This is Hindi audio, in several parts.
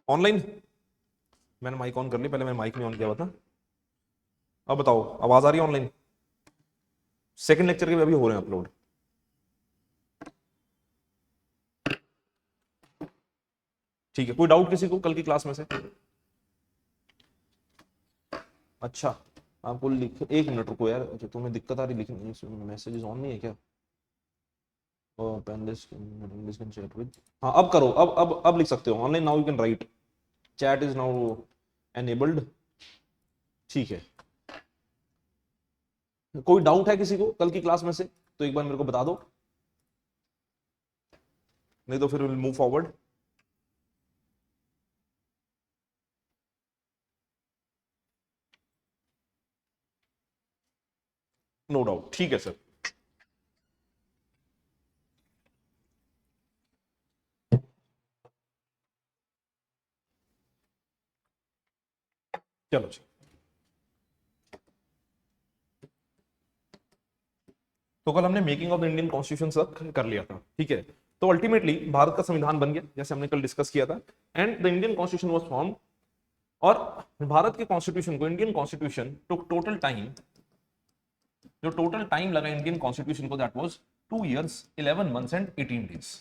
ऑनलाइन? मैंने माइक ऑन कर ली, पहले मैंने माइक नहीं ऑन किया हुआ था। अब बताओ आवाज आ रही है ऑनलाइन? सेकंड लेक्चर के भी अभी हो रहे हैं अपलोड। ठीक है, कोई डाउट किसी को कल की क्लास में से? अच्छा, आपको लिख, एक मिनट रुको यार। अच्छा, तुम्हें दिक्कत आ रही लिखने, मैसेजेस ऑन नहीं है क्या? हाँ अब करो, अब लिख सकते हो online. Now you can write, chat is now enabled. ठीक है, कोई डाउट है किसी को कल की क्लास में से तो एक बार मेरे को बता दो, नहीं तो फिर will move forward. No doubt, ठीक है सर। चलो जी, तो कल हमने making of the Indian constitution सब कर लिया था। ठीक है, तो अल्टीमेटली भारत का संविधान बन गया जैसे हमने कल डिस्कस किया था, and the Indian constitution was form. और भारत के कॉन्स्टिट्यूशन को, इंडियन कॉन्स्टिट्यूशन टुक टोटल टाइम, जो टोटल टाइम लगा इंडियन कॉन्स्टिट्यूशन को, that was 2 years 11 months and 18 days।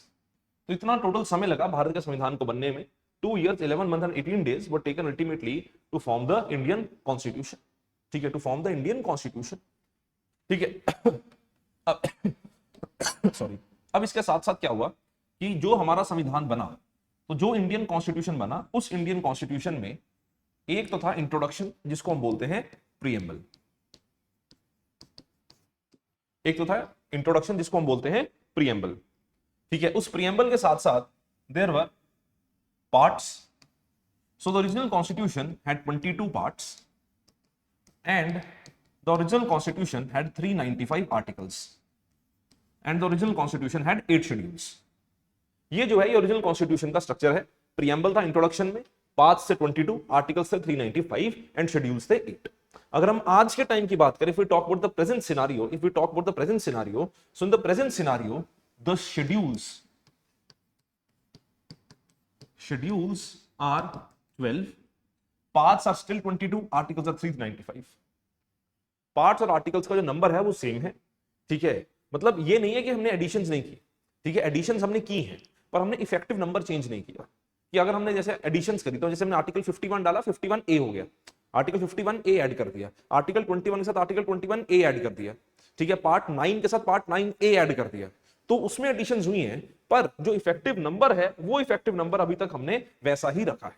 तो इतना टोटल समय लगा भारत के संविधान को बनने में। 2 years 11 months and 18 days were taken ultimately to form the Indian Constitution। ठीक है, to form the Indian constitution. ठीक है, अब सॉरी, अब इसके साथ साथ क्या हुआ कि जो हमारा संविधान बना, तो जो इंडियन कॉन्स्टिट्यूशन बना, उस इंडियन कॉन्स्टिट्यूशन में एक तो था इंट्रोडक्शन जिसको हम बोलते हैं प्रीएम्बल। एक तो था इंट्रोडक्शन जिसको हम बोलते हैं प्रीएम्बल। ठीक है, उस प्रीएम्बल के साथ साथ there were parts. So the original constitution had 22 parts and the original constitution had 395 articles and the original constitution had 8 schedules. ये जो है ये ओरिजिनल कॉन्स्टिट्यूशन का स्ट्रक्चर है। प्रीएम्बल था इंट्रोडक्शन में, पार्ट्स थे 22, आर्टिकल्स थे 395 एंड शेड्यूल्स थे 8। अगर हम आज के टाइम की बात करें, if we talk about the present scenario, if we talk about the present scenario, so in the present scenario, the schedules are 12, parts are still 22, articles are 395। Parts और आर्टिकल्स का जो नंबर है वो सेम है। ठीक है, मतलब ये नहीं है कि हमने एडिशंस नहीं की। ठीक है, एडिशंस हमने की हैं, पर हमने इफेक्टिव नंबर चेंज नहीं किया। कि अगर हमने जैसे एडिशंस करी, तो जैसे हमने आर्टिकल 51 डाला, 51A हो गया, आर्टिकल 51A ऐड कर दिया, आर्टिकल 21 के साथ आर्टिकल 21A ऐड कर दिया। ठीक है, पार्ट 9 के साथ पार्ट 9A ऐड कर दिया, तो उसमें एडिशंस हुई हैं, पर जो इफेक्टिव नंबर है वो इफेक्टिव नंबर अभी तक हमने वैसा ही रखा है।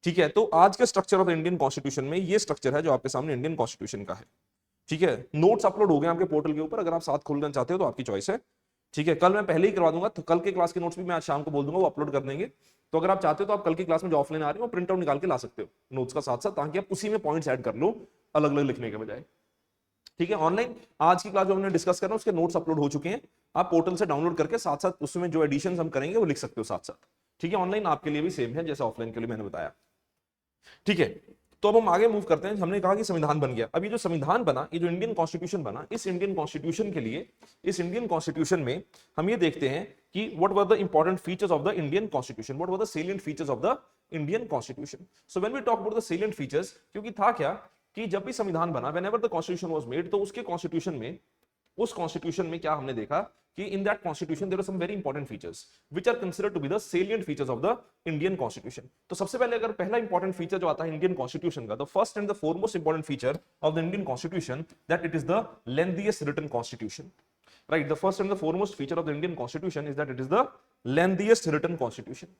ठीक है, तो आज के स्ट्रक्चर ऑफ इंडियन कॉन्स्टिट्यूशन में ये स्ट्रक्चर है जो आपके सामने इंडियन कॉन्स्टिट्यूशन का है। ठीक है, नोट्स अपलोड हो गए आपके पोर्टल के ऊपर, अगर आप साथ खोलना चाहते हो तो आपकी चॉइस है। ठीक है, कल मैं पहले ही करवा दूंगा, तो कल के क्लास के नोट्स भी मैं आज शाम को बोल दूंगा वो अपलोड कर देंगे। तो अगर आप चाहते हो तो आप कल की क्लास में जो ऑफलाइन आ रही हो प्रिंट आउट निकाल के ला सकते हो नोट्स का साथ साथ, ताकि आप उसी में पॉइंट्स ऐड कर लो अलग अलग लिखने के बजाय। ठीक है, ऑनलाइन आज की क्लास जो हमने डिस्कस कर रहे हैं उसके नोट्स अपलोड हो चुके हैं, आप पोर्टल से डाउनलोड करके साथ साथ उसमें जो एडिशन हम करेंगे वो लिख सकते हो साथ साथ। ठीक है, ऑनलाइन आपके लिए भी सेम है जैसे ऑफलाइन के लिए मैंने बताया। ठीक है, तो अब हम आगे मूव करते हैं। हमने कहा कि संविधान बन गया, अब ये जो संविधान बना, ये जो इंडियन कॉन्स्टिट्यूशन बना, इस इंडियन कॉन्स्टिट्यूशन के लिए, इस इंडियन कॉन्स्टिट्यूशन में हम ये देखते हैं कि what were the important features of the Indian constitution, what were the salient features of the Indian constitution. So when we talk about the salient features, क्योंकि था क्या कि जब भी संविधान बना, whenever the constitution was made, तो उसके कॉन्स्टिट्यूशन में, उस कॉन्स्टिट्यूशन में क्या हमने देखा कि in that constitution there are some very important features which are considered to be the salient features of the Indian constitution। तो सबसे पहले अगर पहला important feature जो आता है Indian constitution का, the first and the foremost important feature of the Indian constitution, that it is the lengthiest written constitution। Right, the first and the foremost feature of the Indian constitution is that it is the lengthiest written constitution।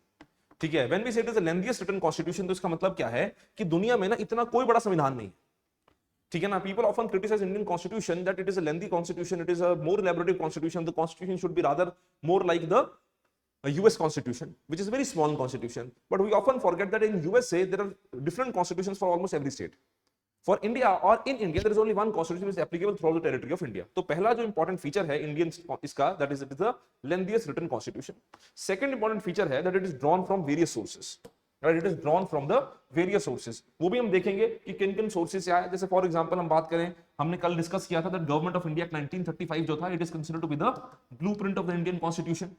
ठीक है, when we say it is the lengthiest written constitution, तो इसका मतलब क्या है कि दुनिया में ना इतना कोई बड़ा संविधान नहीं। ठीक है ना, people often criticize Indian constitution that it is a lengthy constitution, it is a more elaborative constitution, the constitution should be rather more like the US constitution, which is a very small constitution, but we often forget that in USA there are different constitutions for almost every state। For India, or in India, there is only one constitution which is applicable throughout the territory of India। तो पहला जो important feature है Indian इसका, that is it is the lengthiest written constitution। Second important feature है that it is drawn from various sources। Right, it is drawn from the various sources। वो भी हम देखेंगे कि किन किन सोर्सेज से आया। जैसे फॉर एग्जांपल हम बात करें, हमने कल डिस्कस किया था दैट गवर्नमेंट ऑफ इंडिया 1935 जो था, it is considered to be the blueprint of the Indian constitution.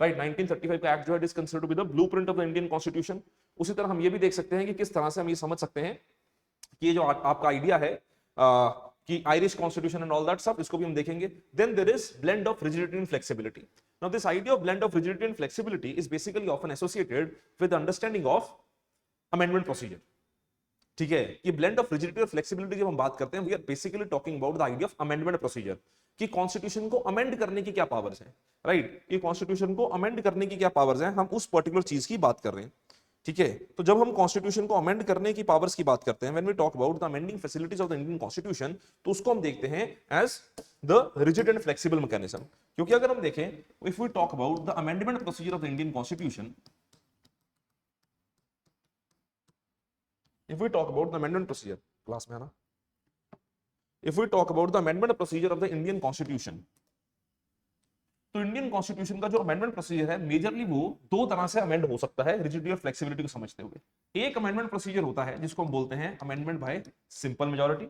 Right. 1935 का एक्ट जो है is considered to be the blueprint of the Indian constitution. उसी तरह हम ये भी देख सकते हैं कि किस तरह से हम ये समझ सकते हैं कि ये जो आपका आइडिया है कि Irish constitution and all that सब, इसको भी हम देखेंगे। Then there is blend of rigidity and flexibility. Now this idea of blend of rigidity and flexibility is basically often associated with understanding of amendment procedure. ठीक है, ये ब्लेंड ऑफ रिजिडिटी और फ्लेक्सिबिलिटी जब हम बात करते हैं, we are basically talking about the idea of amendment procedure, कि कॉन्स्टिट्यूशन को अमेंड करने की क्या पावर्स हैं, राइट। ये कॉन्स्टिट्यूशन को अमेंड करने की क्या पावर्स हैं, हम उस पर्टिकुलर चीज की बात कर रहे हैं। ठीक है, तो जब हम कॉन्स्टिट्यूशन को अमेंड करने की पावर्स की बात करते हैं, when we talk about the amending facilities of the Indian constitution, तो उसको हम देखते हैं as the rigid and flexible mechanism. क्योंकि अगर हम देखें, if we talk about the amendment procedure of the Indian constitution, if we talk about the amendment procedure, class में है ना, if we talk about the amendment procedure of the Indian Constitution, तो इंडियन कॉन्स्टिट्यूशन का जो अमेंडमेंट प्रोसीजर है, मेजरली वो दो तरह से अमेंड हो सकता है रिजिडिटी और फ्लेक्सिबिलिटी को समझते हुए। एक अमेंडमेंट प्रोसीजर होता है जिसको हम बोलते हैं अमेंडमेंट बाय सिंपल मेजॉरिटी।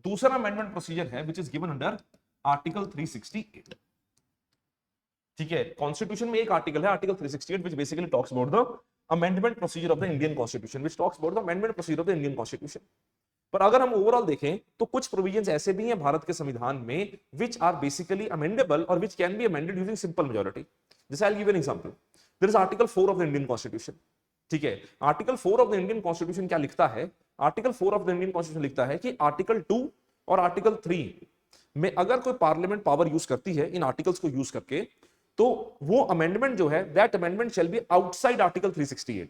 दूसरा अमेंडमेंट प्रोसीजर है which is given under article 368। ठीक है, कॉन्स्टिट्यूशन में एक आर्टिकल है article 368 which basically talks about the amendment procedure of the Indian Constitution, which talks about the amendment procedure of the Indian Constitution। पर अगर हम ओवरऑल देखें तो कुछ प्रोविजंस ऐसे भी हैं भारत के संविधान में which are basically amendable और which can be amended using simple majority। जैसे I'll give an example, there is article 4 of the Indian Constitution। ठीक है, article 4 of the Indian constitution क्या लिखता है, article 4 of the Indian constitution लिखता है कि आर्टिकल 2 और आर्टिकल 3 में अगर कोई पार्लियामेंट पावर यूज करती है इन आर्टिकल्स को यूज करके, तो वो अमेंडमेंट जो है that amendment shall be outside article 368।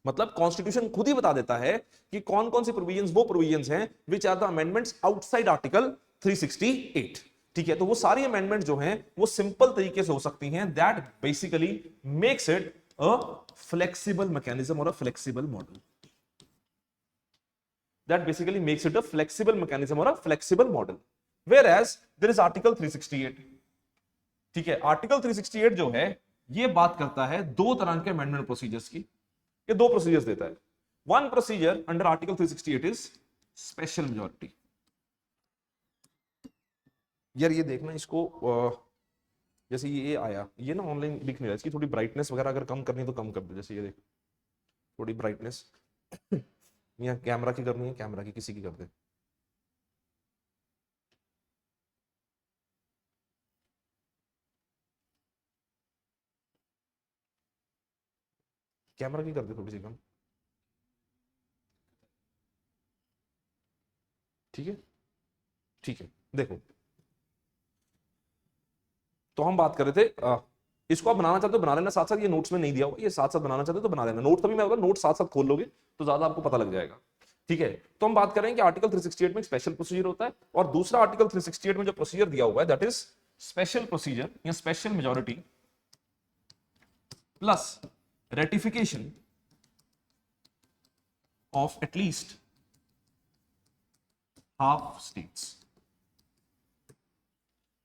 मतलब कॉन्स्टिट्यूशन खुद ही बता देता है कि कौन कौन सी प्रोविजंस वो प्रोविजंस हैं which are the amendments outside article 368। ठीक है, तो वो सारी अमेंडमेंट जो हैं वो सिंपल तरीके से हो सकती हैं, that basically makes it a flexible mechanism और a flexible model. That basically makes it a flexible mechanism और a flexible model. Where as there is article 368। ठीक है, आर्टिकल 368 जो है ये बात करता है दो तरह के अमेंडमेंट प्रोसीजर्स की। ये दो प्रोसीजर्स देता है। One procedure under article 368 is special majority. यार ये देखना इसको, जैसे ये आया, ये ना ऑनलाइन दिख नहीं रहा, इसकी थोड़ी ब्राइटनेस वगैरह अगर कम करनी है तो कम कर दो। जैसे ये देख, थोड़ी ब्राइटनेस या कैमरा की करनी है, कैमरा की किसी की कर दे। कैमरा की कर दे थोड़ी सी कम। ठीक है, ठीक है। देखो, तो हम बात कर रहे थे, इसको आप बनाना चाहते हो बना लेना, साथ साथ ये नोट्स में नहीं दिया हुआ, ये साथ साथ बनाना चाहते हो तो बना लेना। नोट तभी मैं होगा, नोट साथ साथ खोल लोगे तो ज्यादा आपको पता लग जाएगा। ठीक है, तो हम बात करें कि आर्टिकल 368 में स्पेशल प्रोसीजर होता है, और दूसरा आर्टिकल 368 में जो प्रोसीजर दिया हुआ है दैट इज स्पेशल प्रोसीजर या special majority plus ratification of at least half states.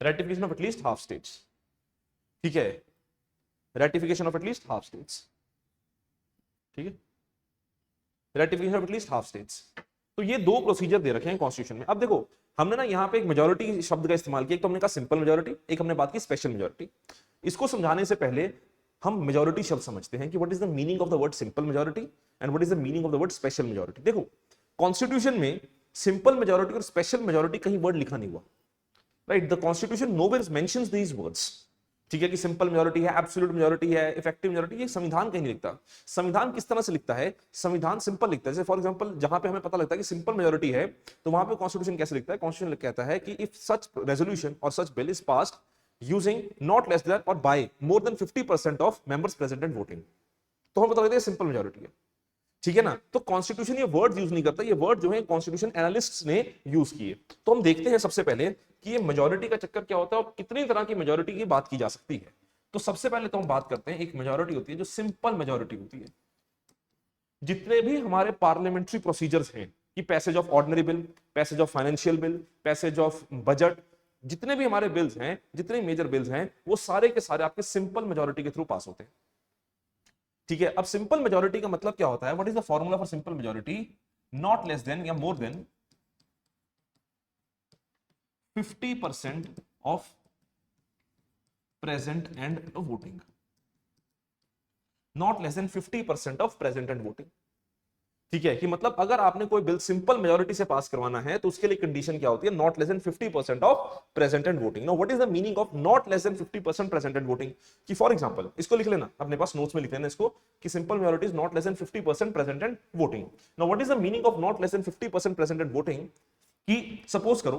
Ratification of at least half states. ठीक है, ratification of at least half states. ठीक है, ratification of at least half states. तो ये दो प्रोसीजर दे रखे हैं कॉन्स्टिट्यूशन में। अब देखो, हमने ना यहाँ पे एक मेजॉरिटी शब्द का इस्तेमाल किया, एक तो हमने कहा सिंपल मेजॉरिटी, एक हमने बात की स्पेशल मेजॉरिटी। इसको समझाने से पहले हम मेजॉरिटी शब्द समझते हैं कि what is the meaning of the word simple majority and what is the meaning of the word special majority. देखो, कॉन्स्टिट्यूशन में सिंपल मेजॉरिटी और स्पेशल मेजॉरिटी कहीं वर्ड लिखा नहीं हुआ, right. The constitution nowhere mentions these words. ठीक है, कि सिंपल मेजॉरिटी है, एब्सोल्यूट मेजॉरिटी है, इफेक्टिव मेजॉरिटी, ये संविधान कहीं नहीं लिखता। संविधान किस तरह से लिखता है, संविधान सिंपल लिखता है। जैसे फॉर एग्जांपल जहां पे हमें पता लगता है कि सिंपल मेजॉरिटी है, तो वहां पे कॉन्स्टिट्यूशन कैसे लिखता है, कॉन्स्टिट्यूशन कहता है कि इफ सच रेजोल्यूशन और such bill is passed using not less than और by more than 50% of members present and voting, तो हम पता लगता है सिंपल मेजॉरिटी है। ठीक है ना, तो कॉन्स्टिट्यूशन ये वर्ड यूज नहीं करता, ये वर्ड जो है कॉन्स्टिट्यूशन एनालिस्ट्स ने यूज किए। तो हम देखते हैं सबसे पहले कि ये मेजॉरिटी का चक्कर क्या होता है और कितनी तरह की मेजॉरिटी की बात की जा सकती है। तो सबसे पहले तो हम बात करते हैं, एक मेजॉरिटी होती है जो सिंपल मेजॉरिटी होती है। जितने भी हमारे पार्लियामेंट्री प्रोसीजर्स हैं, कि passage of ordinary bill, passage of financial bill, passage of budget, जितने भी हमारे बिल्स हैं, जितने मेजर बिल्स हैं, वो सारे के सारे आपके सिंपल मेजॉरिटी के थ्रू पास होते हैं। ठीक है, अब सिंपल मेजॉरिटी का मतलब क्या होता है, what is the formula for simple majority, not less than या more than 50% of present and voting, not less than 50% of present and voting. ठीक है, कि मतलब अगर आपने कोई बिल सिंपल मेजोरिटी से पास करवाना है तो उसके लिए कंडीशन क्या होती है, not less than 50% of present and voting. Now what is the meaning of not less than 50% present and voting? कि फॉर एग्जांपल इसको लिख लेना अपने पास, नोट्स में लिख लेना इसको, कि simple majority is not less than 50% present and voting. Now what is the meaning of not less than 50% present and voting? कि सपोज करो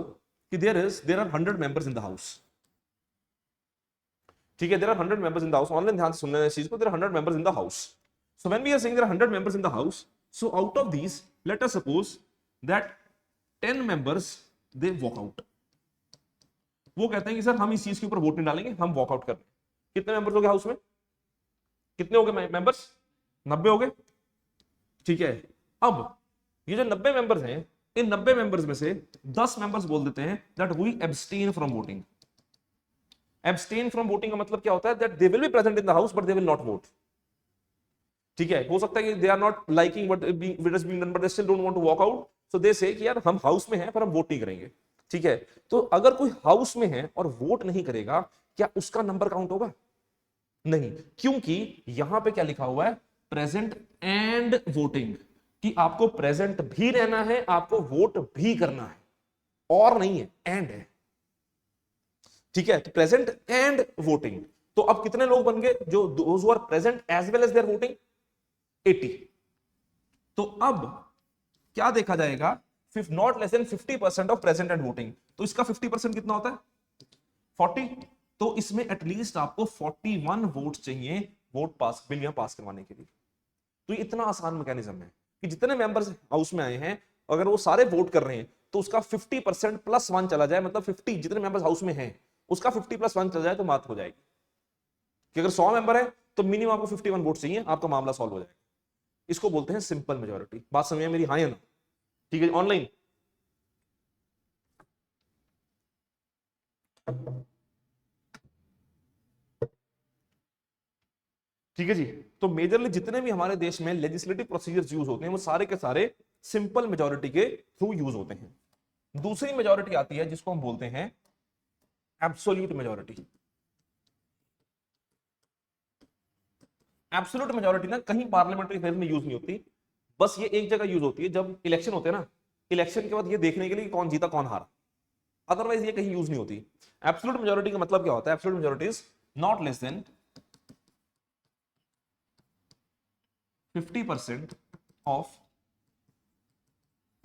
कि there are 100 members in the house. ठीक है, there are 100 members in the house. Online ध्यान से सुनना है इस चीज को। There are 100 members in the house. So when we are saying there are 100 members in the house, so out of these let us suppose that 10 members they walk out। वो कहते हैं कि सर हम इस चीज के ऊपर वोट नहीं डालेंगे, हम वॉक आउट कर रहे हैं। कितने मेंबर्स हो गए हाउस में? कितने हो गए मेंबर्स? 90 हो गए। ठीक है, अब ये जो 90 मेंबर्स हैं, इन 90 मेंबर्स में से 10 मेंबर्स बोल देते हैं that we abstain from voting. Abstain from voting का मतलब क्या होता है? That they will be present in the house but they will not vote. ठीक है, हो सकता है कि they are not liking what is being done but they still don't want to walk out, so they say कि यार हम हाउस में हैं पर हम वोट नहीं करेंगे। ठीक है, तो अगर कोई हाउस में है और वोट नहीं करेगा, क्या उसका नंबर काउंट होगा? नहीं, क्योंकि यहां पे क्या लिखा हुआ है? प्रेजेंट एंड वोटिंग, कि आपको प्रेजेंट भी रहना है, आपको वोट भी करना है, और नहीं है, एंड है। ठीक है, तो प्रेजेंट एंड वोटिंग। तो अब कितने लोग बन गए जो those who are present as well as their voting? 80। तो अब क्या देखा जाएगा? Not less than 50% of present and voting. तो इसका 50% कितना होता है? 40। तो इसमें एटलीस्ट आपको 41 वोट चाहिए वोट पास, बिल यहां पास करवाने के लिए। तो ये इतना आसान मैकेनिज्म है कि जितने मेंबर्स हाउस में आए हैं, अगर वो सारे वोट कर रहे हैं तो उसका 50% प्लस 1 चला जाए, मतलब 50 जितने मेंबर्स हाउस में हैं उसका 50 प्लस 1 चला जाए तो बात हो जाएगी। कि अगर 100 मेंबर है तो मिनिमम आपको 51 वोट चाहिए, आपका मामला सॉल्व हो जाएगा। इसको बोलते हैं सिंपल मेजोरिटी। बात समझ में मेरी? हाँ या ना? ठीक है, ऑनलाइन। ठीक है जी, तो मेजरली जितने भी हमारे देश में लेजिस्लेटिव प्रोसीजर्स यूज होते हैं वो सारे के सारे सिंपल मेजोरिटी के थ्रू यूज होते हैं। दूसरी मेजोरिटी आती है जिसको हम बोलते हैं एब्सोल्यूट मेजोरिटी। एब्सोल्यूट मेजोरिटी ना कहीं पार्लियामेंट्री अफेयर में यूज नहीं होती, बस ये एक जगह यूज होती है जब इलेक्शन होते हैं ना, इलेक्शन के बाद ये देखने के लिए कौन जीता कौन हारा, अदरवाइज ये कहीं यूज नहीं होती। एब्सोल्यूट मेजोरिटी का मतलब क्या होता है? Absolute majority is not less than 50% of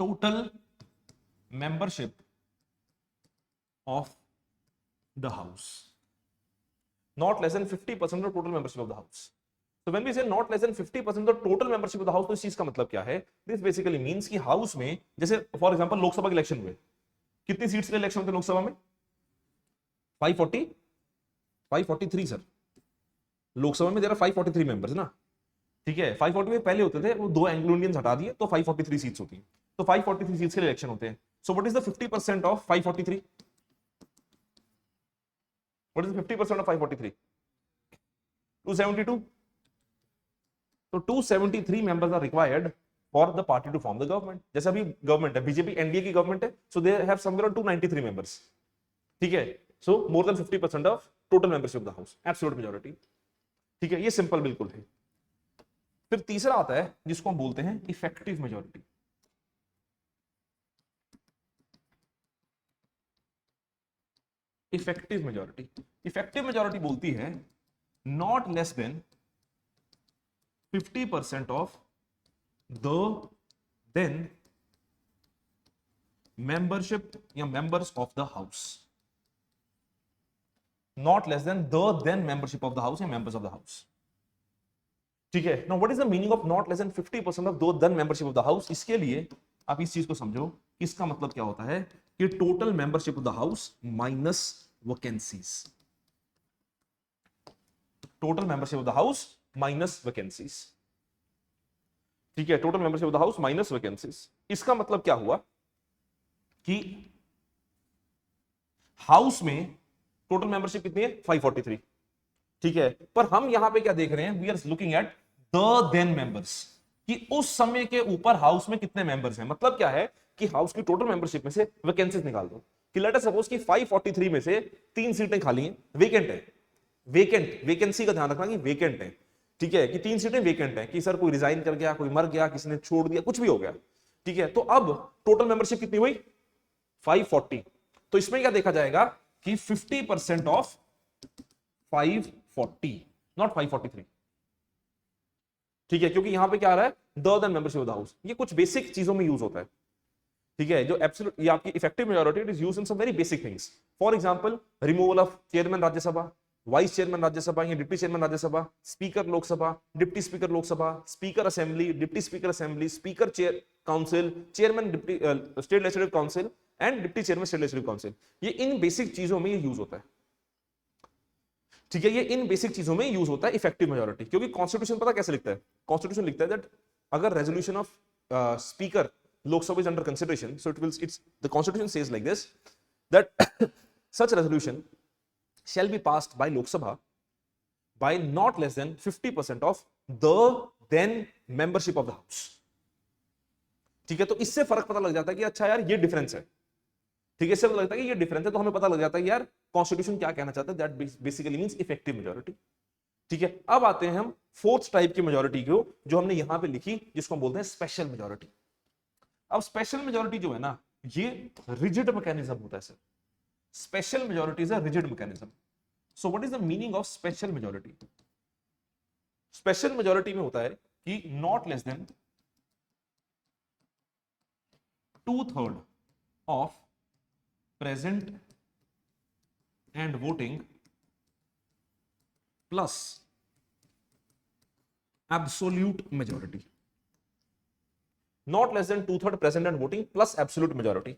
total membership of the house. Not less than 50% of total membership of the house. So when we say not less than 50% of total membership of the house, तो इस चीज का मतलब क्या है? This basically means कि हाउस में, जैसे फॉर एग्जांपल लोकसभा के इलेक्शन हुए, कितनी सीट्स के इलेक्शन होते लोकसभा में? 540, 543 सर। लोकसभा में देर 543 मेंबर्स ना। ठीक है, 540 में पहले होते थे, वो 2 एंग्लो इंडियंस हटा दिए तो 543 सीट्स होती हैं। तो 543 सीट्स के इलेक्शन होते हैं। So what is the 50% of 543? What is the 50% of 543? 272। तो 273 members are required for the party to form the government. जैसे अभी गवर्नमेंट है, बीजेपी एनडीए की गवर्नमेंट है, so they have somewhere 293 members. ठीक है, so more than 50% of total membership of the house, absolute majority. ठीक है, ये सिंपल बिल्कुल है। फिर तीसरा आता है जिसको हम बोलते हैं effective majority. Effective majority, effective majority बोलती है not less than 50% of the then membership या members of the house. Not less than the then membership of the house या मेंबर्स ऑफ द हाउस। ठीक है, now what is the meaning of not less than 50% of दो then membership of the house? इसके लिए आप इस चीज को समझो कि इसका मतलब क्या होता है कि total membership of the house minus vacancies. Total membership of the house minus vacancies. ठीक है, total membership of the house minus vacancies. इसका मतलब क्या हुआ कि हाउस में टोटल मेंबरशिप कितनी है? 543। ठीक है, पर हम यहां पे क्या देख रहे हैं? We are looking at the then members, कि उस समय के ऊपर हाउस में कितने मेंबर्स हैं। मतलब क्या है कि हाउस की टोटल मेंबरशिप में से वैकेंसीज निकाल दो। कि लेट अस सपोज कि 543 में से 3 सीटें खाली हैं, वेकेंट है, वेकेंट, वैकेंसी का ध्यान रखना कि वेकेंट है, ठीक है, कि 3 सीटें वेकेंट हैं, कि सर कोई रिजाइन कर गया, कोई मर गया, किसी ने छोड़ दिया, कुछ भी हो गया, ठीक है। तो अब टोटल मेंबरशिप कितनी हुई? 540। तो इसमें क्या देखा जाएगा कि 50% ऑफ 540, नॉट 543, ठीक है, क्योंकि यहां पे क्या आ रहा है, the membership of the house. ये कुछ बेसिक चीजों में यूज होता है, ठीक है, जो एब्सोल्यूट, ये आपकी effective majority, it is used in some very basic things. For example, removal of chairman Rajya Sabha, vice chairman Rajya Sabha या deputy chairman Rajya Sabha, speaker Lok Sabha, deputy speaker Lok Sabha, speaker assembly, deputy speaker assembly, speaker chair council, chairman deputy state legislative council and deputy chairman state legislative council. ये इन बेसिक चीजों में ये यूज होता है, ठीक है, ये इन बेसिक चीजों में यूज होता है इफेक्टिव मेजॉरिटी। क्योंकि कॉन्स्टिट्यूशन पता कैसे लिखता है? कॉन्स्टिट्यूशन लिखता है दैट अगर resolution of speaker Lok Sabha is under consideration, so it's the constitution says like this, that such resolution shall be passed by Lok Sabha by not less than 50% of the then membership of the house, ठीक है। तो इससे फर्क पता लग जाता है कि अच्छा यार ये डिफरेंस है, ठीक है, इससे पता लगता है कि ये डिफरेंस है, तो हमें पता लग जाता है कि यार कॉन्स्टिट्यूशन क्या कहना चाहता है, that basically means effective majority, ठीक है। अब आते हैं हम फोर्थ टाइप की मेजॉरिटी को, जो हमने यहां पे लिखी, जिसको हम बोलते हैं स्पेशल मेजॉरिटी। अब स्पेशल मेजॉरिटी जो है ना, ये रिजिड मैकेनिज्म होता है sir. Special majority is a rigid mechanism. So what is the meaning of special majority? Special majority में होता है कि not less than 2/3 of present and voting plus absolute majority. Not less than 2/3 present and voting plus absolute majority.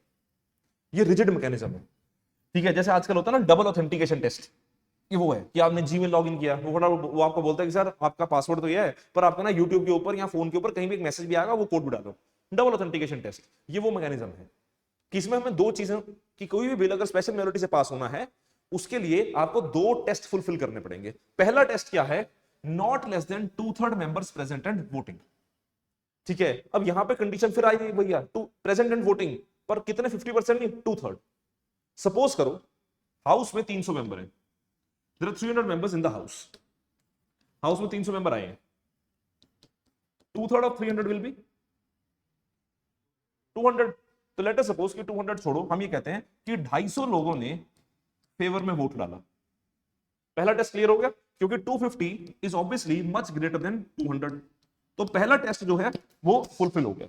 ये रिजिड मैकेनिज्म है, ठीक है। जैसे आजकल होता है ना डबल ऑथेंटिकेशन टेस्ट, ये वो है कि आपने जीमेल लॉगिन किया, वो आपको बोलता है कि सर आपका पासवर्ड तो ये है, पर आपका ना यूट्यूब के ऊपर या फोन के ऊपर कहीं भी एक मैसेज भी आएगा, वो कोड भी डालो। डबल ऑथेंटिकेशन टेस्ट, ये वो मैकेनिज्म है कि इसमें हमें दो चीजें, कि कोई भी बिल अगर स्पेशल मेजॉरिटी से पास होना है, उसके लिए आपको दो टेस्ट फुलफिल करने पड़ेंगे। पहला टेस्ट क्या है? Not less than 2/3 members present and voting, ठीक है। अब यहां पे कंडीशन फिर आई भैया, टू प्रेजेंट एंड वोटिंग, पर कितने? 50% नहीं, 2/3। सपोज करो हाउस में 300 मेंबर है, there are 300 members in the house, house में 300 मेंबर आए हैं, 2/3 ऑफ 300 विल बी 200। तो लेट अस सपोज कि 200 छोड़ो, हम ये कहते हैं कि 250 लोगों ने फेवर में वोट डाला। पहला टेस्ट क्लियर हो गया, क्योंकि 250 is obviously much greater than 200। तो पहला टेस्ट जो है वो फुलफिल हो गया,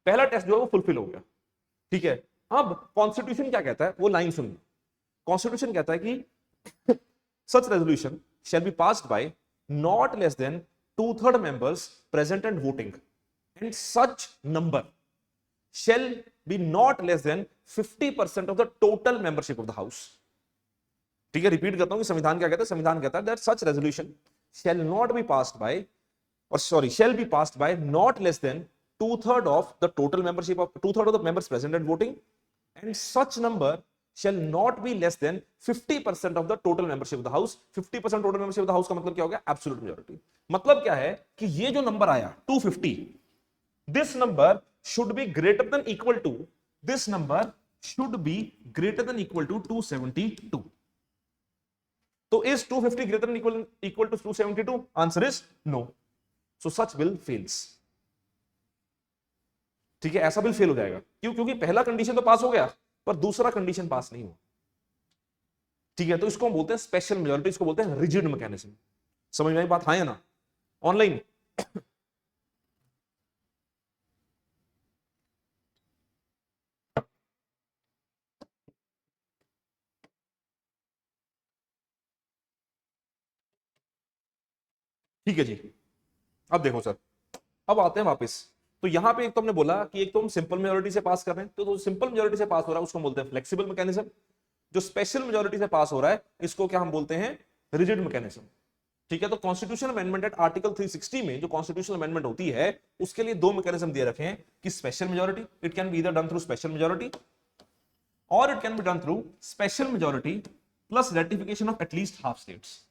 पहला टेस्ट जो है वो फुलफिल हो गया, ठीक है। अब कॉन्स्टिट्यूशन क्या कहता है, वो लाइन सुनिए। कॉन्स्टिट्यूशन कहता है कि such resolution shall be passed by not less than 2/3 members present and voting and such number shall be not less than 50% of the total membership of the house, ठीक है। रिपीट करता हूं कि संविधान क्या कहता है? संविधान कहता है that such resolution shall not be passed by, or sorry, shall be passed by not less than 2/3 of the total membership of 2/3 of the members present and voting, and such number shall not be less than 50% of the total membership of the house। 50% total membership of the house का मतलब क्या हो गया? Absolute majority. मतलब क्या है कि ये जो नंबर आया 250, this number should be greater than equal to, this number should be greater than equal to 272। तो is 250 greater than equal to 272? Answer is no, so such bill fails, ठीक है। ऐसा बिल फेल हो जाएगा, क्यों? क्योंकि पहला कंडीशन तो पास हो गया, पर दूसरा कंडीशन पास नहीं हुआ, ठीक है। तो इसको हम बोलते हैं स्पेशल मेजॉरिटी, इसको बोलते हैं रिजिड मैकेनिज्म। समझ में आई बात? हाँ या ना? ऑनलाइन ठीक है जी। अब देखो सर, अब आते हैं वापस। तो यहां पे एक तो हमने बोला कि एक तो हम सिंपल मेजॉरिटी से पास कर रहे हैं, तो सिंपल मेजॉरिटी से पास हो रहा है उसको बोलते हैं फ्लेक्सिबल मैकेनिज्म। जो स्पेशल मेजॉरिटी से पास हो रहा है इसको क्या हम बोलते हैं? रिजिड मैकेनिज्म, ठीक है। तो कॉन्स्टिट्यूशन अमेंडमेंट एट आर्टिकल 360 में जो कॉन्स्टिट्यूशनल अमेंडमेंट होती है, उसके लिए दो मैकेनिज्म दिए रखे हैं कि special majority, it can be either done through special majority और it can be done through special majority plus ratification of at least half states.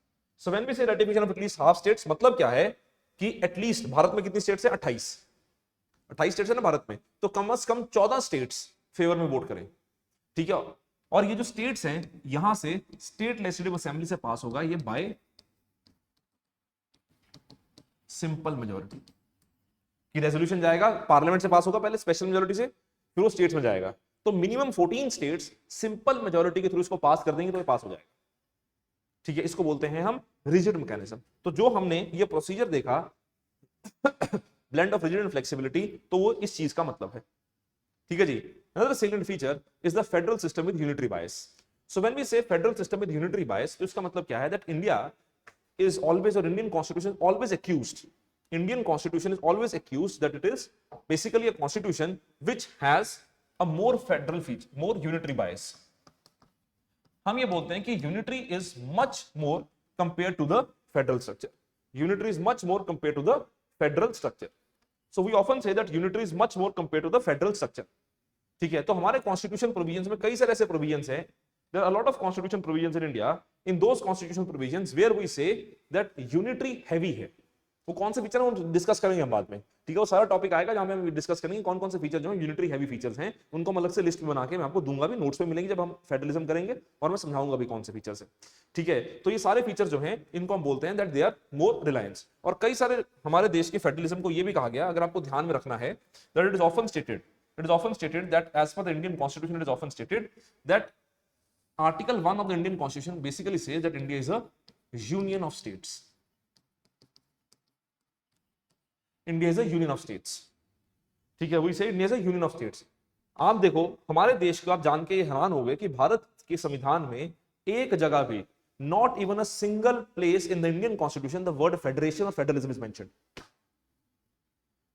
So when we say ratification of at least half states, मतलब क्या है कि एटलीस्ट भारत में कितनी स्टेट्स है? 28 स्टेट्स है ना भारत में, तो कम से कम 14 स्टेट्स फेवर में वोट करें, ठीक है। और ये जो स्टेट्स हैं यहां से स्टेट लेजिस्लेटिव असेंबली से पास होगा ये बाय सिंपल मेजोरिटी। कि रेजोल्यूशन जाएगा पार्लियामेंट से पास होगा पहले स्पेशल मेजोरिटी से, फिर वो स्टेट्स में जाएगा। तो मिनिमम 14 स्टेट्स सिंपल मेजोरिटी के थ्रू इसको पास कर देंगे तो ये पास हो जाएगा। ठीक है, इसको बोलते हैं हम रिजिड मैकेनिज्म। तो जो हमने ये प्रोसीजर देखा blend of rigid and flexibility, तो वो इस चीज का मतलब है। ठीक है जी। Another salient feature is the federal system with unitary bias. So when we say federal system with unitary bias, तो इसका मतलब क्या है? That India is always, or Indian constitution is always accused. Indian constitution is always accused that it is basically a constitution which has a more federal feature, more unitary bias. हम ये बोलते हैं कि unitary is much more compared to the federal structure. Unitary is much more compared to the federal structure. So we often say that unitary is much more compared to the federal structure. ठीक है, तो हमारे कॉन्स्टिट्यूशन प्रोविजंस में कई सारे ऐसे प्रोविजंस हैं, there are a lot of constitution provisions in India, in those constitution provisions where we say that unitary heavy है। वो कौन से फीचर है वो डिस्कस करेंगे हम बाद में। ठीक है, वो सारा टॉपिक आएगा जहां पे हम डिस्कस करेंगे कौन कौन से फीचर जो है यूनिटरी हैवी फीचर्स हैं, उनको हम अलग से लिस्ट बना के मैं आपको दूंगा भी, नोट्स पे मिलेंगे जब हम फेडरलिज्म करेंगे, और मैं समझाऊंगा भी कौन से फीचर्स हैं। ठीक है, तो ये सारे फीचर जो हैं इनको हम बोलते हैं that they are more reliance. और कई सारे हमारे देश के फेडरलिज्म को ये भी कहा गया, अगर आपको ध्यान में रखना है, that it is often stated, it is often stated that as per the Indian constitution, it is often stated that article 1 of the Indian constitution basically says that India is a union of states. India is a union of states. ठीक है, we say India is a union of states. आप देखो हमारे देश को आप जान के हैरान हो गए कि भारत के संविधान में एक जगह भी not even a single place in the Indian constitution the word federation or federalism is mentioned.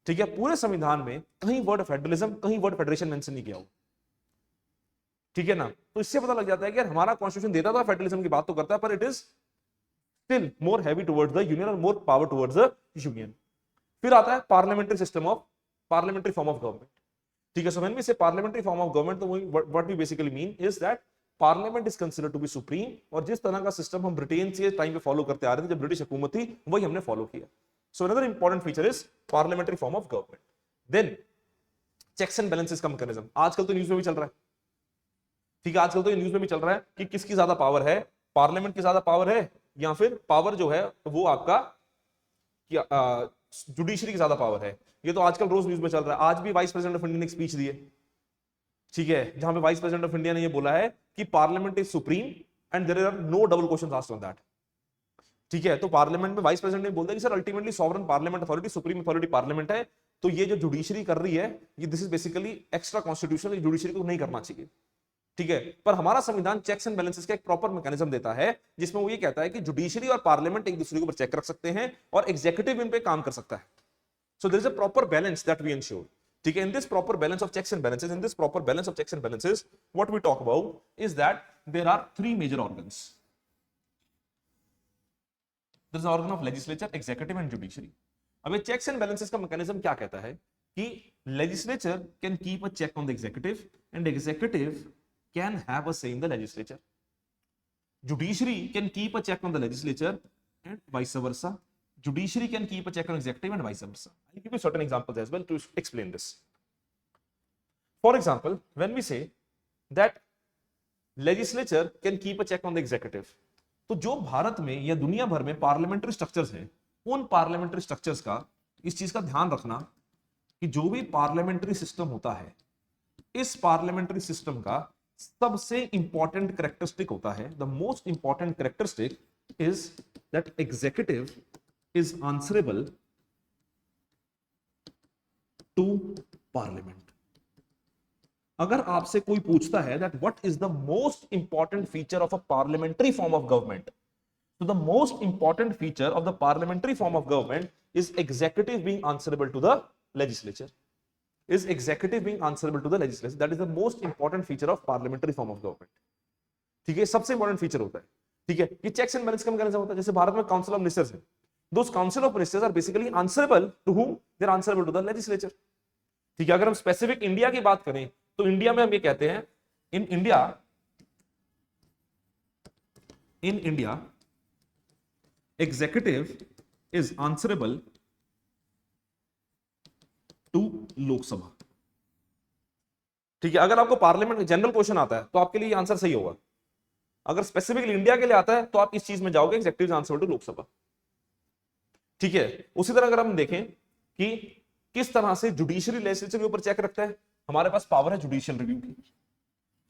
ठीक है, पूरे संविधान में कहीं वर्ड फेडरलिज्म, कहीं वर्ड फेडरेशन मेंशन नहीं किया हो। ठीक है ना, तो इससे पता लग जाता है कि यार हमारा कॉन्स्टिट्यूशन देता था फेडरलिज्म की बात तो करता है, पर it is still more heavy towards the union और more power towards the union. फिर आता है parliamentary system of parliamentary form of government. ठीक है, so when we say parliamentary form of government, तो what we basically mean is that parliament is considered to be supreme, और जिस तरह का सिस्टम हम ब्रिटेन से टाइम पे फॉलो करते आ रहे थे जब ब्रिटिश हुकूमत थी, वही हमने फॉलो किया। So another important feature is parliamentary form of government. Then checks and balances का mechanism. आजकल तो न्यूज में भी चल रहा है। ठीक है, आजकल तो न्यूज में भी चल रहा है कि किसकी ज्यादा पावर है, पार्लियामेंट की ज्यादा पावर है या फिर पावर जो है वो आपका जुडिशरी की ज्यादा पावर है। ये तो आजकल रोज न्यूज में चल रहा है। आज भी वाइस प्रेसिडेंट ऑफ इंडिया ने एक स्पीच दी है, ठीक है, जहां पे वाइस प्रेसिडेंट ऑफ इंडिया ने ये बोला है कि parliament is supreme and there are no double questions asked on that. ठीक है, तो पार्लियामेंट में वाइस प्रेसिडेंट ने बोल दिया कि sir ultimately sovereign parliament authority, supreme authority parliament है, तो ये जो जुडिशरी कर रही है ये this is basically extra constitutional, judiciary को नहीं करना चाहिए। ठीक है, पर हमारा संविधान चेक्स एंड बैलेंसेस का एक प्रॉपर मैकेनिज्म देता है जिसमें वो ये कहता है कि जुडिशरी और पार्लियामेंट एक दूसरे के ऊपर चेक रख सकते हैं और एग्जीक्यूटिव इन पे काम कर सकता है। So there is a proper balance that we ensure. ठीक है, in this proper balance of checks and balances, in this proper balance of checks and balances, what we talk about is that there are three major organs. There is an organ of legislature, executive and judiciary. अब ये checks and balances का मैकेनिज्म क्या कहता है कि legislature can keep a check on the executive and executive can have a say in the legislature. Judiciary can keep a check on the legislature and vice versa. Judiciary can keep a check on executive and vice versa. I'll give you certain examples as well to explain this. For example, when we say that legislature can keep a check on the executive, तो जो भारत में या दुनिया भर में पार्लियामेंट्री स्ट्रक्चर्स हैं, उन पार्लियामेंट्री स्ट्रक्चर्स का इस चीज का ध्यान रखना कि जो भी पार्लियामेंट्री सिस्टम होता है, इस पार्लियामेंट्री सिस्टम का सबसे इंपॉर्टेंट कैरेक्टरिस्टिक होता है, the most important characteristic is that executive is answerable to parliament. अगर आपसे कोई पूछता है that what is the most important feature of a parliamentary form of government, तो the most important feature of the parliamentary form of government is executive being answerable to the legislature, is executive being answerable to the legislature. That is the most important feature of parliamentary form of government. ठीक है, सबसे इंपॉर्टेंट फीचर होता है। ठीक है, ये चेक्स एंड बैलेंस का मैकेनिज्म होता है। जैसे भारत में काउंसिल ऑफ मिनिस्टर्स है, those council of ministers are basically answerable to whom, they are answerable to the legislature. ठीक है, अगर हम स्पेसिफिक इंडिया की बात करें तो इंडिया में हम ये कहते हैं in India executive is answerable to Lok Sabha. ठीक है, अगर आपको पार्लियामेंट में जनरल क्वेश्चन आता है तो आपके लिए आंसर सही होगा। अगर स्पेसिफिकली इंडिया के लिए आता है तो आप इस चीज में जाओगे एग्जेक्टिव आंसर टू लोकसभा। ठीक है, उसी तरह अगर हम देखें कि किस तरह से जुडिशरी लेजिस्लेचर के ऊपर चेक रखता है, हमारे पास पावर है जुडिशियल रिव्यू की,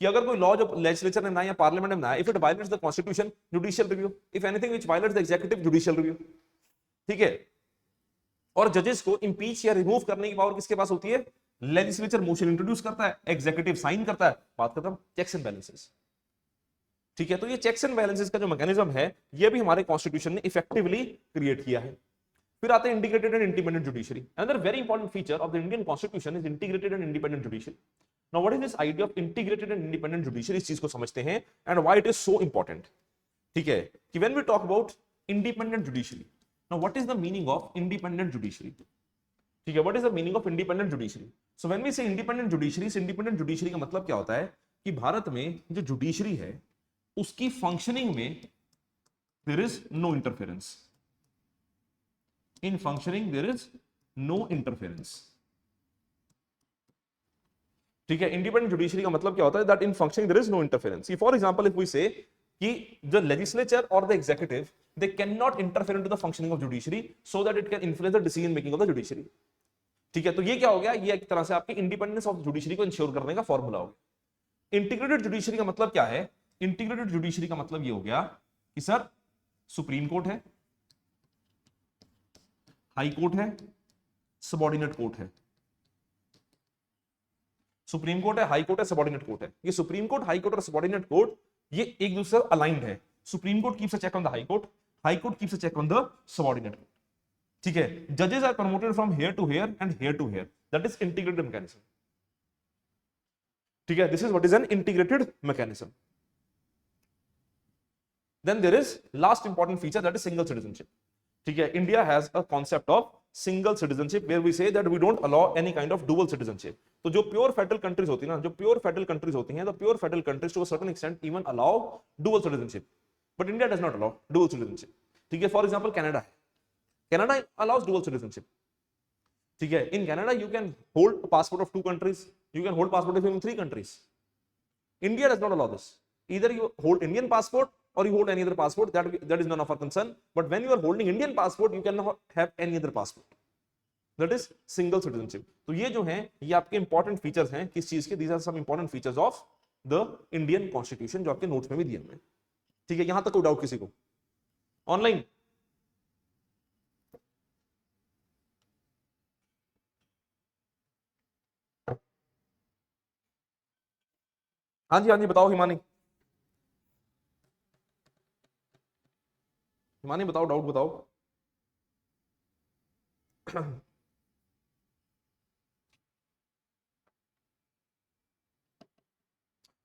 कि अगर कोई लॉ जो लेजिस्लेचर ने बनाया या पार्लियामेंट ने बनाया, if it violets the constitution judicial review, if anything which violets the executive judicial review. ठीक है, और जजेस को इंपीच या रिमूव करने की पावर किसके पास होती है? लेजिस्लेचर मोशन इंट्रोड्यूस करता है, एग्जीक्यूटिव साइन करता है, बात खत्म, चेक्स एंड बैलेंसेस। ठीक है, तो ये चेक्स एंड बैलेंसेस का जो मैकेनिज्म है ये भी हमारे कॉन्स्टिट्यूशन ने इफेक्टिवली क्रिएट किया है। फिर आते हैं integrated and independent judiciary. Another very important feature of the Indian constitution is integrated and independent judiciary. Now what is this idea of integrated and independent judiciary, इस चीज को समझते हैं and why it is so important. ठीक है, कि when we talk about independent judiciary, now what is the meaning of independent judiciary? ठीक है, what is the meaning of independent judiciary? So when we से इंडिपेंडेंट जुडिशरी, इंडिपेंडेंट जुडिशरी का मतलब क्या होता है कि भारत में जो जुडिशरी है उसकी फंक्शनिंग में there is no interference. In functioning there is no interference. ठीक है, इंडिपेंडेंट जुडिशरी का मतलब क्या होता है? That in functioning there is no interference. For example if we say कि द लेजिस्लेचर और the executive they can not interfere into the functioning of judiciary so that it can influence the decision making of the judiciary. ठीक है, तो ये क्या हो गया? ये एक तरह से आपकी इंडिपेंडेंस ऑफ जुडिशरी को इंश्योर करने का फॉर्मूला हो गया। इंटीग्रेटेड जुडिशरी का मतलब क्या है? इंटीग्रेटेड जुडिशरी का मतलब ये हो गया कि सर सुप्रीम कोर्ट है, हाई कोर्ट है, सबऑर्डिनेट कोर्ट है। सुप्रीम कोर्ट है, हाई कोर्ट है, सबऑर्डिनेट कोर्ट है। ये सुप्रीम कोर्ट, हाई कोर्ट और सबऑर्डिनेट कोर्ट ये एक दूसरे से अलाइंड है। Supreme court keeps a check on the high court keeps a check on the subordinate court. ठीक है, जजेस are promoted from here to here and here to here, that is integrated mechanism. ठीक है, this is what is an integrated mechanism. Then there is last important feature, that is single citizenship. ठीक है, India has a concept of single citizenship where we say that we don't allow any kind of dual citizenship. तो जो प्योर फेडरल कंट्रीज होती है ना, जो प्योर फेडरल कंट्रीज होती हैं, तो pure federal countries to a certain extent even allow dual citizenship, but India does not allow dual citizenship. ठीक है, फॉर एग्जांपल कनाडा है, कनाडा अलाउज डुअल सिटीजनशिप। ठीक है, in Canada you can hold passport of 2 countries, you can hold passport of even 3 countries. India does not allow this. Either you hold Indian passport or you hold any other passport, that is none of our concern. But when you are holding Indian passport, you cannot have any other passport. That is single citizenship. तो ये जो हैं ये आपके इंपॉर्टेंट फीचर्स हैं किस चीज के? These are some important features of the Indian Constitution जो आपके नोट्स में भी दिए हुए हैं। ठीक है, यहां तक कोई डाउट किसी को? ऑनलाइन हाँ जी, हाँ जी, बताओ हिमानी। हिमानी बताओ, डाउट बताओ।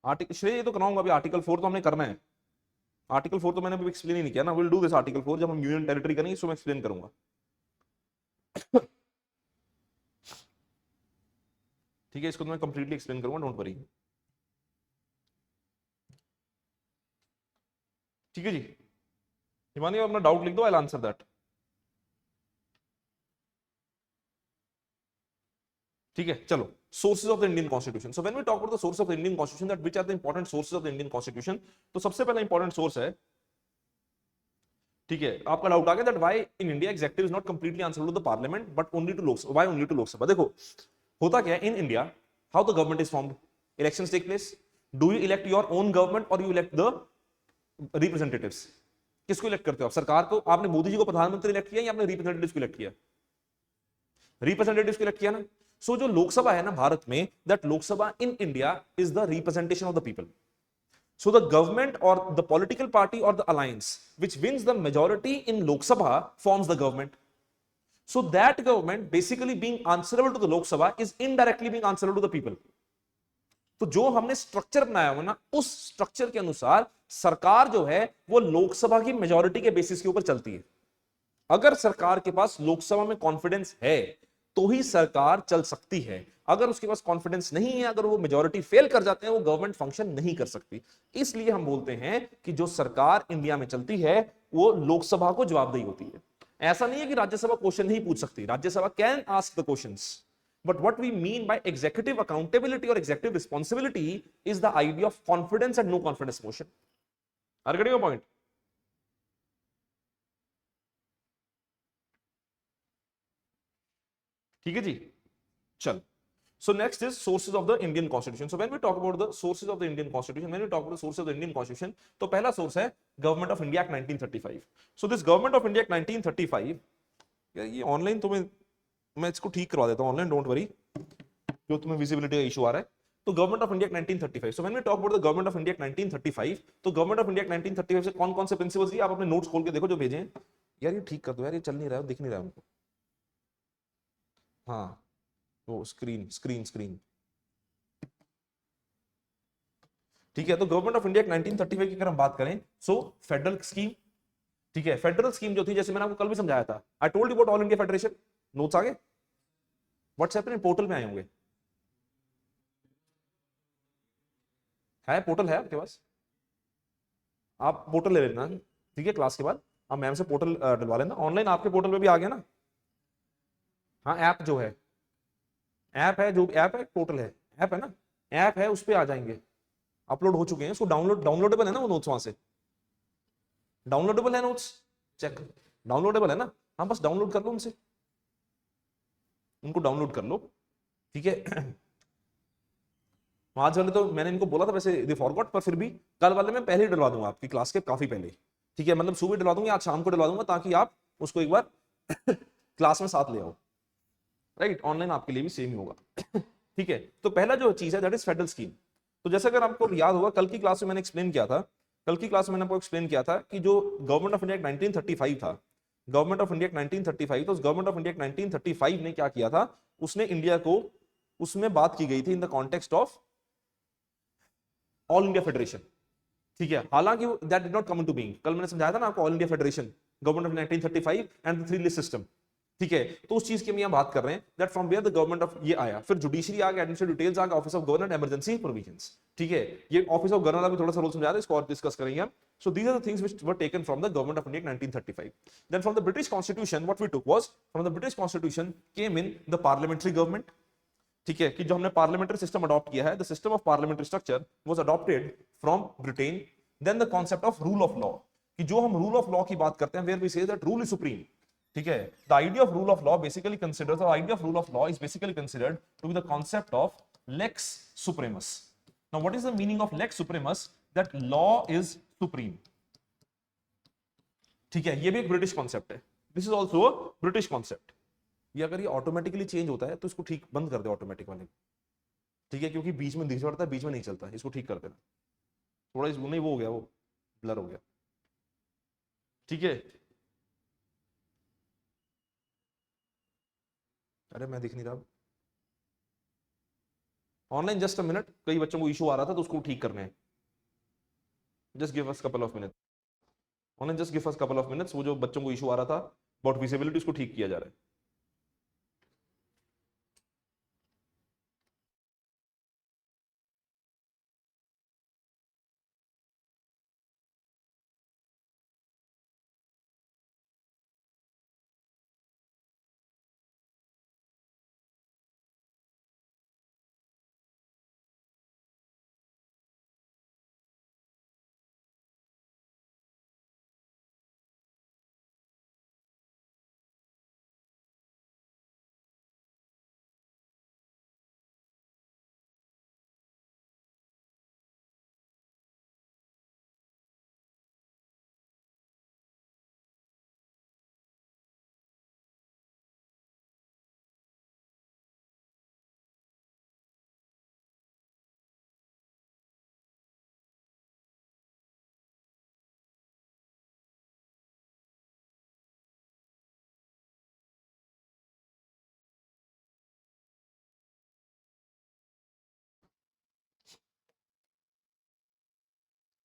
आर्टिकल श्रेय ये तो कराऊंगा अभी, आर्टिकल 4 तो हमने करना है। आर्टिकल 4 तो मैंने अभी एक्सप्लेन ही नहीं किया ना, विल डू दिस आर्टिकल 4 जब हम यूनियन टेरिटरी करेंगे, इसको मैं एक्सप्लेन करूंगा। ठीक है, इसको तो मैं कंप्लीटली एक्सप्लेन करूंगा, डोंट वरी। ठीक है जी, हिमानी अपना डाउट लिख दो, आई विल आंसर दैट। ठीक है, चलो sources of the Indian constitution. So when we talk about the source of the Indian constitution, that which are the important sources of the Indian constitution, तो सबसे पहला इंपॉर्टेंट सोर्स है, ठीक है, आपका डाउट आ गया that why in India executive is not completely answerable to the parliament but only to Lok Sabha. Why only to Lok Sabha? देखो होता क्या है in India, how the government is formed, elections take place, do you elect your own government और यू इलेक्ट द रिप्रेजेंटेटिव्स? किसको इलेक्ट करते हो आप? सरकार को। आपने मोदी जी को प्रधानमंत्री इलेक्ट किया या आपने रिप्रेजेंटेटिव्स को इलेक्ट किया? रिप्रेजेंटेटिव्स को इलेक्ट किया ना। सो जो लोकसभा है ना भारत में, that Lok Sabha in India is the representation of the people. So the government or the political party or the alliance which wins the majority in Lok Sabha forms the government. So that government basically being answerable to the Lok Sabha is indirectly being answerable to the people. तो जो हमने स्ट्रक्चर बनाया हुआ ना, उस स्ट्रक्चर के अनुसार सरकार जो है वो लोकसभा की मेजॉरिटी के बेसिस के ऊपर चलती है. अगर सरकार के पास लोकसभा में कॉन्फिडेंस है तो ही सरकार चल सकती है. अगर उसके पास कॉन्फिडेंस नहीं है, अगर वो मेजॉरिटी फेल कर जाते हैं, वो गवर्नमेंट फंक्शन नहीं कर सकती. इसलिए हम बोलते हैं कि जो सरकार इंडिया में चलती है वो लोकसभा को जवाबदेही होती है. ऐसा नहीं है कि राज्यसभा क्वेश्चन नहीं पूछ सकती. Rajya Sabha can ask the questions, But what we mean by executive accountability or executive responsibility is the idea of confidence and no confidence motion. Are you getting your point? ठीक है जी, चल. So next is sources of the Indian Constitution. So when we talk about the sources of the Indian Constitution, when we talk about the sources of the Indian Constitution, तो पहला source है Government of India Act 1935. So this Government of India Act 1935, यार ये ऑनलाइन तुम्हें मैं इसको ठीक करवा देता हूँ ऑनलाइन, डोंट वरी, जो तुम्हें विजिबिलिटी का इशू आ रहा है. तो government of India 1935. So when we talk about the government of India 1935, तो गवर्नमेंट ऑफ इंडिया 1935 से कौन कौन से प्रिंसिपल्स दिए आप अपने नोट्स खोल के देखो जो भेजे हैं. यार ये ठीक कर दो यार, ये चल नहीं रहा है, दिख नहीं रहा है हमको. हाँ वो स्क्रीन स्क्रीन स्क्रीन ठीक है. तो गवर्नमेंट ऑफ इंडिया 1935 की अगर हम बात करें, सो फेडरल स्कीम, ठीक है. फेडरल स्कीम जो थी, जैसे मैंने आपको कल भी समझाया था, I told you about all India federation. Notes आ गए व्हाट्सएप पे, पोर्टल में आए होंगे. है पोर्टल है आपके पास, आप पोर्टल ले लेना, ठीक है. क्लास के बाद आप मैम से पोर्टल डलवा लेना. ऑनलाइन आपके पोर्टल पे भी आ गया ना. हाँ ऐप जो है, ऐप है, जो ऐप है पोर्टल है, ऐप है ना, ऐप है, उस पर आ जाएंगे. अपलोड हो चुके हैं, उसको डाउनलोडेबल है ना वो नोट्स, वहां से डाउनलोडेबल है नोट्स. चेक, डाउनलोडेबल है ना. हाँ बस डाउनलोड कर लो उनसे, उनको डाउनलोड कर लो, ठीक है. आज वाले तो मैंने इनको बोला था वैसे दे फॉरगॉट, पर फिर भी कल वाले मैं पहले ही डलवा दूंगा आपकी क्लास के काफी पहले, ठीक है. मतलब सुबह डलवा दूंगा, आज शाम को डलवा दूंगा, ताकि आप उसको एक बार क्लास में साथ ले आओ. राइट, ऑनलाइन आपके लिए भी सेम ही होगा. ठीक है. तो पहला जो चीज है दैट इज फेडरल स्कीम. तो जैसे अगर आपको याद होगा, कल की क्लास में मैंने एक्सप्लेन किया था, कल की क्लास में मैंने आपको एक्सप्लेन किया था कि जो गवर्नमेंट ऑफ इंडिया 1935 था, गवर्नमेंट ऑफ इंडिया 1935, तो उस गवर्नमेंट ऑफ इंडिया 1935 ने क्या किया था, उसने इंडिया को, उसमें बात की गई थी in the context of all India federation. ठीक है. हालांकि that did not come into being. कल मैंने समझाया था ना आपको, all India federation, government of 1935 and the three list system. ठीक है. तो उस चीज की हम यहां बात कर रहे हैं, that from where the government of, ये आया, फिर जुडिशरी आ गया, एडमिनिस्ट्रेटिव डिटेल्स आ गया, office of governor, emergency provisions. ठीक है. ये ऑफिस ऑफ गवर्नर का भी थोड़ा सा रोल समझा रहे हैं, इसको और डिस्कस करेंगे हम. So these are the things which were taken from the government of India 1935. Then from the British Constitution, what we took was, from the British Constitution came in the parliamentary government. ठीक है, कि जो हमने पार्लियामेंट्री सिस्टम अडॉप्ट किया है, the system of parliamentary structure was adopted from Britain. Then the concept of rule of law, कि जो हम रूल ऑफ लॉ की बात करते हैं, where we say that rule is supreme. ठीक है. The idea of rule of law basically considers, the idea of rule of law is basically considered to be the concept of lex supremus. Now what is the meaning of lex supremus? That law is supreme. ठीक है. ये भी एक ब्रिटिश कॉन्सेप्ट है. This is also a British concept. ये अगर ये ऑटोमेटिकली चेंज होता है तो इसको ठीक बंद कर दे ऑटोमेटिक वाले. ठीक है, क्योंकि बीच में दिख पड़ता है, बीच में नहीं चलता, इसको ठीक कर देना. थोड़ा इस नहीं वो हो गया, वो ब्लर हो गया. ठीक है. अरे मैं दिख नहीं रहा ऑनलाइन, जस्ट अ मिनट. कई बच्चों को इशू आ रहा था तो उसको ठीक करना है. Just give us couple of minute online, just give us couple of minutes. वो जो बच्चों को इशू आ रहा था अबाउट विजिबिलिटी, उसको ठीक किया जा रहा है.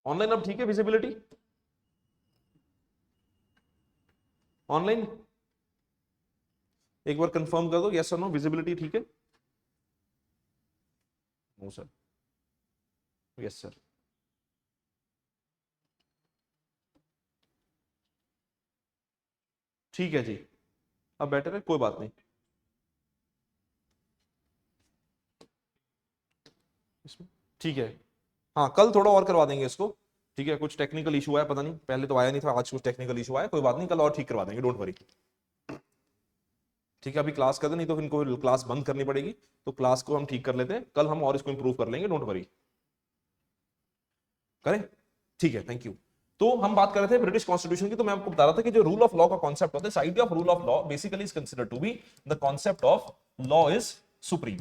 ऑनलाइन अब ठीक है विजिबिलिटी? ऑनलाइन एक बार कंफर्म कर दो, यस और नो, विजिबिलिटी ठीक है? No sir. Yes sir. ठीक है जी, अब बेटर है, कोई बात नहीं. ठीक है, हाँ कल थोड़ा और करवा देंगे इसको, ठीक है, कुछ टेक्निकल इशू आया, पता नहीं, पहले तो आया नहीं था, आज कुछ टेक्निकल इशू आया, कोई बात नहीं, कल और ठीक करवा देंगे, डोंट वरी। ठीक है, अभी क्लास कर दे, नहीं तो फिर इनको क्लास बंद करनी पड़ेगी, तो क्लास को हम ठीक कर लेते हैं, कल हम और इसको इंप्रूव कर लेंगे, डोंट वरी, करें, ठीक है, थैंक यू। तो हम बात कर रहे थे ब्रिटिश कॉन्स्टिट्यूशन की, तो मैं आपको बता रहा था कि जो रूल ऑफ लॉ का कॉन्सेप्ट होता है, idea of rule of law basically is considered to be the concept of law is supreme,